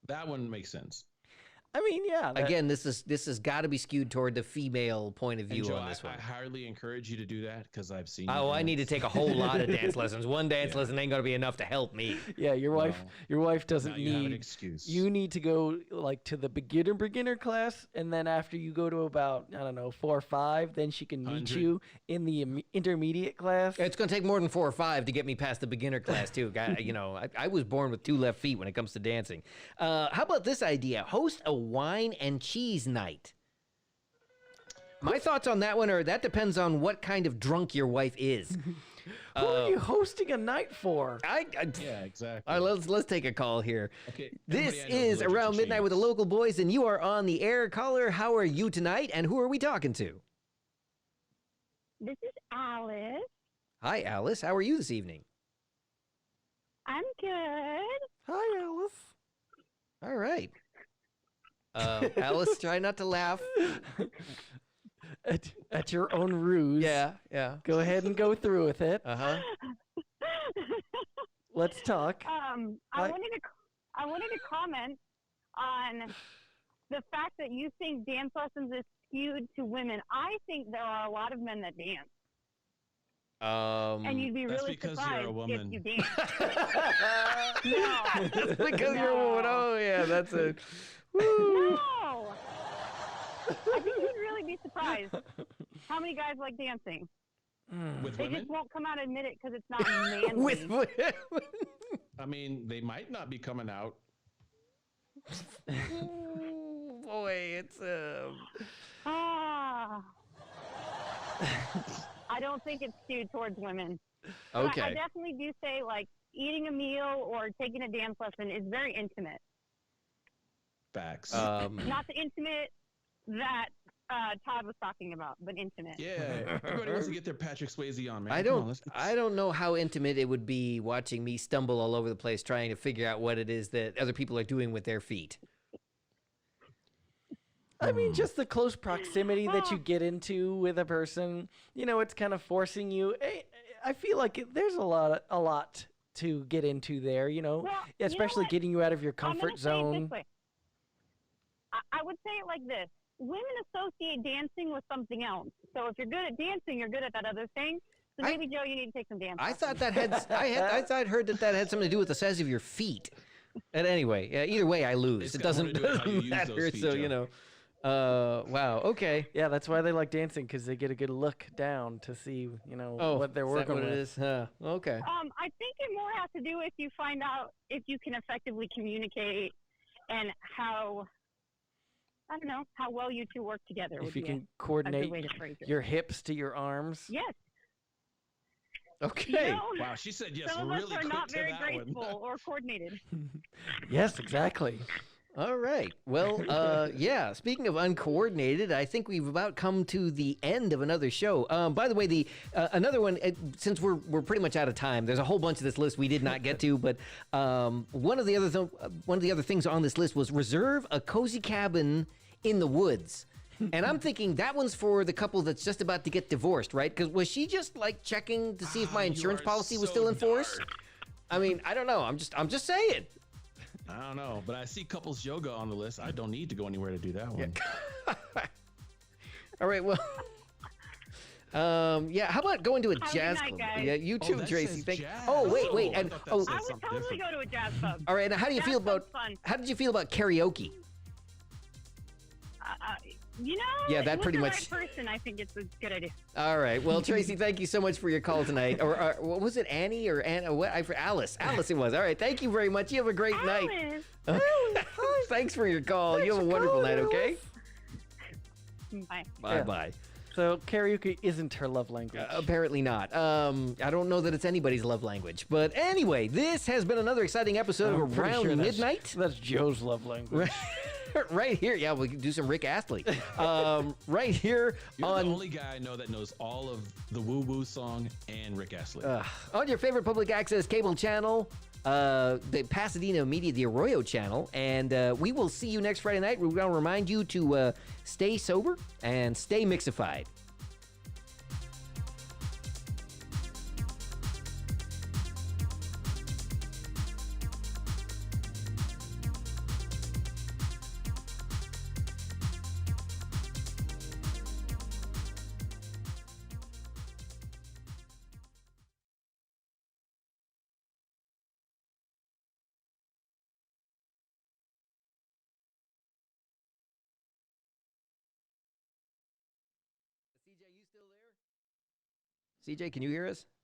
That one makes sense. I mean, yeah. Again, this has got to be skewed toward the female point of view Joe, on this one. I highly encourage you to do that because I've seen. Oh, you I need to take a whole lot of dance lessons. One dance lesson ain't gonna be enough to help me. Yeah, your wife doesn't Now you have an need. excuse. You need to go like to the beginner class, and then after you go to about 4 or 5, then she can meet 100. you in the intermediate class. It's gonna take more than 4 or 5 to get me past the beginner class too. I was born with 2 left feet when it comes to dancing. How about this idea? Host a wine and cheese night. My thoughts on that one are that depends on what kind of drunk your wife is. Who are you hosting a night for? Yeah, exactly. Let's take a call here. Okay, This everybody I know is is allergic to Around Midnight with the cheese. Local Boys, and you are on the air. Caller, how are you tonight, and who are we talking to? This is Alice. Hi, Alice. How are you this evening? I'm good. Hi, Alice. All right. Alice, try not to laugh. At your own ruse. Yeah. Go ahead and go through with it. Uh-huh. Let's talk. I wanted to comment on the fact that you think dance lessons is skewed to women. I think there are a lot of men that dance. And you'd be That's really because surprised you're a woman. if you dance. No. That's because you're a woman. Oh, yeah, that's a... No. I think you'd really be surprised how many guys like dancing. With They women? just won't come out and admit it because it's not manly. I mean, they might not be coming out. Boy, it's... Ah. I don't think it's skewed towards women. But Okay. I definitely do say, like, eating a meal or taking a dance lesson is very intimate. Facts. Not the intimate that Todd was talking about, but intimate. Yeah, everybody wants to get their Patrick Swayze on, man. I Come on, don't. let's get I don't know how intimate it would be watching me stumble all over the place trying to figure out what it is that other people are doing with their feet. I mean, just the close proximity that you get into with a person. It's kind of forcing you. I feel like there's a lot to get into there. Especially getting you out of your I'm gonna comfort say it zone. this way. I would say it like this. Women associate dancing with something else. So if you're good at dancing, you're good at that other thing. So maybe, Joe, you need to take some dance I thought lessons. that had. I thought I'd heard that had something to do with the size of your feet. And anyway, either way, I lose. It's It got more doesn't, to do with how you doesn't use matter. those feet, So Joe. Wow. Okay. Yeah, that's why they like dancing, because they get a good look down to see, what they're is that working what with. it is? Okay. I think it more has to do if you find out if you can effectively communicate and how, I don't know, how well you two work together. If would you be can a good coordinate way to phrase it. your hips to your arms. Yes. Okay. Wow, she said yes Some of really us are quick not to very that graceful one. or coordinated. Yes, exactly. All right. Well, yeah. Speaking of uncoordinated, I think we've about come to the end of another show. By the way, the another one. Since we're pretty much out of time, there's a whole bunch of this list we did not get to. But one of the other things on this list was reserve a cozy cabin in the woods. And I'm thinking that one's for the couple that's just about to get divorced, right? Because was she just like checking to see if my insurance policy was still in force? I mean, I don't know. I'm just saying. I don't know, but I see couples yoga on the list. I don't need to go anywhere to do that one. All right, well, yeah. How about going to a Have a jazz good night, club? guys. Yeah, you too, that Tracy. says Thank. jazz. Oh, wait, Oh, wait, I and thought that oh, said I would something totally different. go to a jazz club. all right. Now, how do you Jazz feel club's about fun. how did you feel about karaoke? Yeah, that with pretty the much- right person, I think it's a good idea. All right. Well, Tracy, thank you so much for your call tonight. Or what was it, Annie or Anna? What? Alice. Alice, it was. All right. Thank you very much. You have a great night. Thanks for your call. You have a wonderful night. Okay. Bye. Bye bye. So karaoke isn't her love language. Apparently not. I don't know that it's anybody's love language. But anyway, this has been another exciting episode I'm of pretty Around sure Midnight. That's Joe's love language. Right here. Yeah, we can do some Rick Astley. Right here You're on the only guy I know that knows all of the Woo Woo song and Rick Astley. on your favorite public access cable channel, the Pasadena Media, the Arroyo channel. And we will see you next Friday night. We're going to remind you to stay sober and stay mixified. CJ, can you hear us?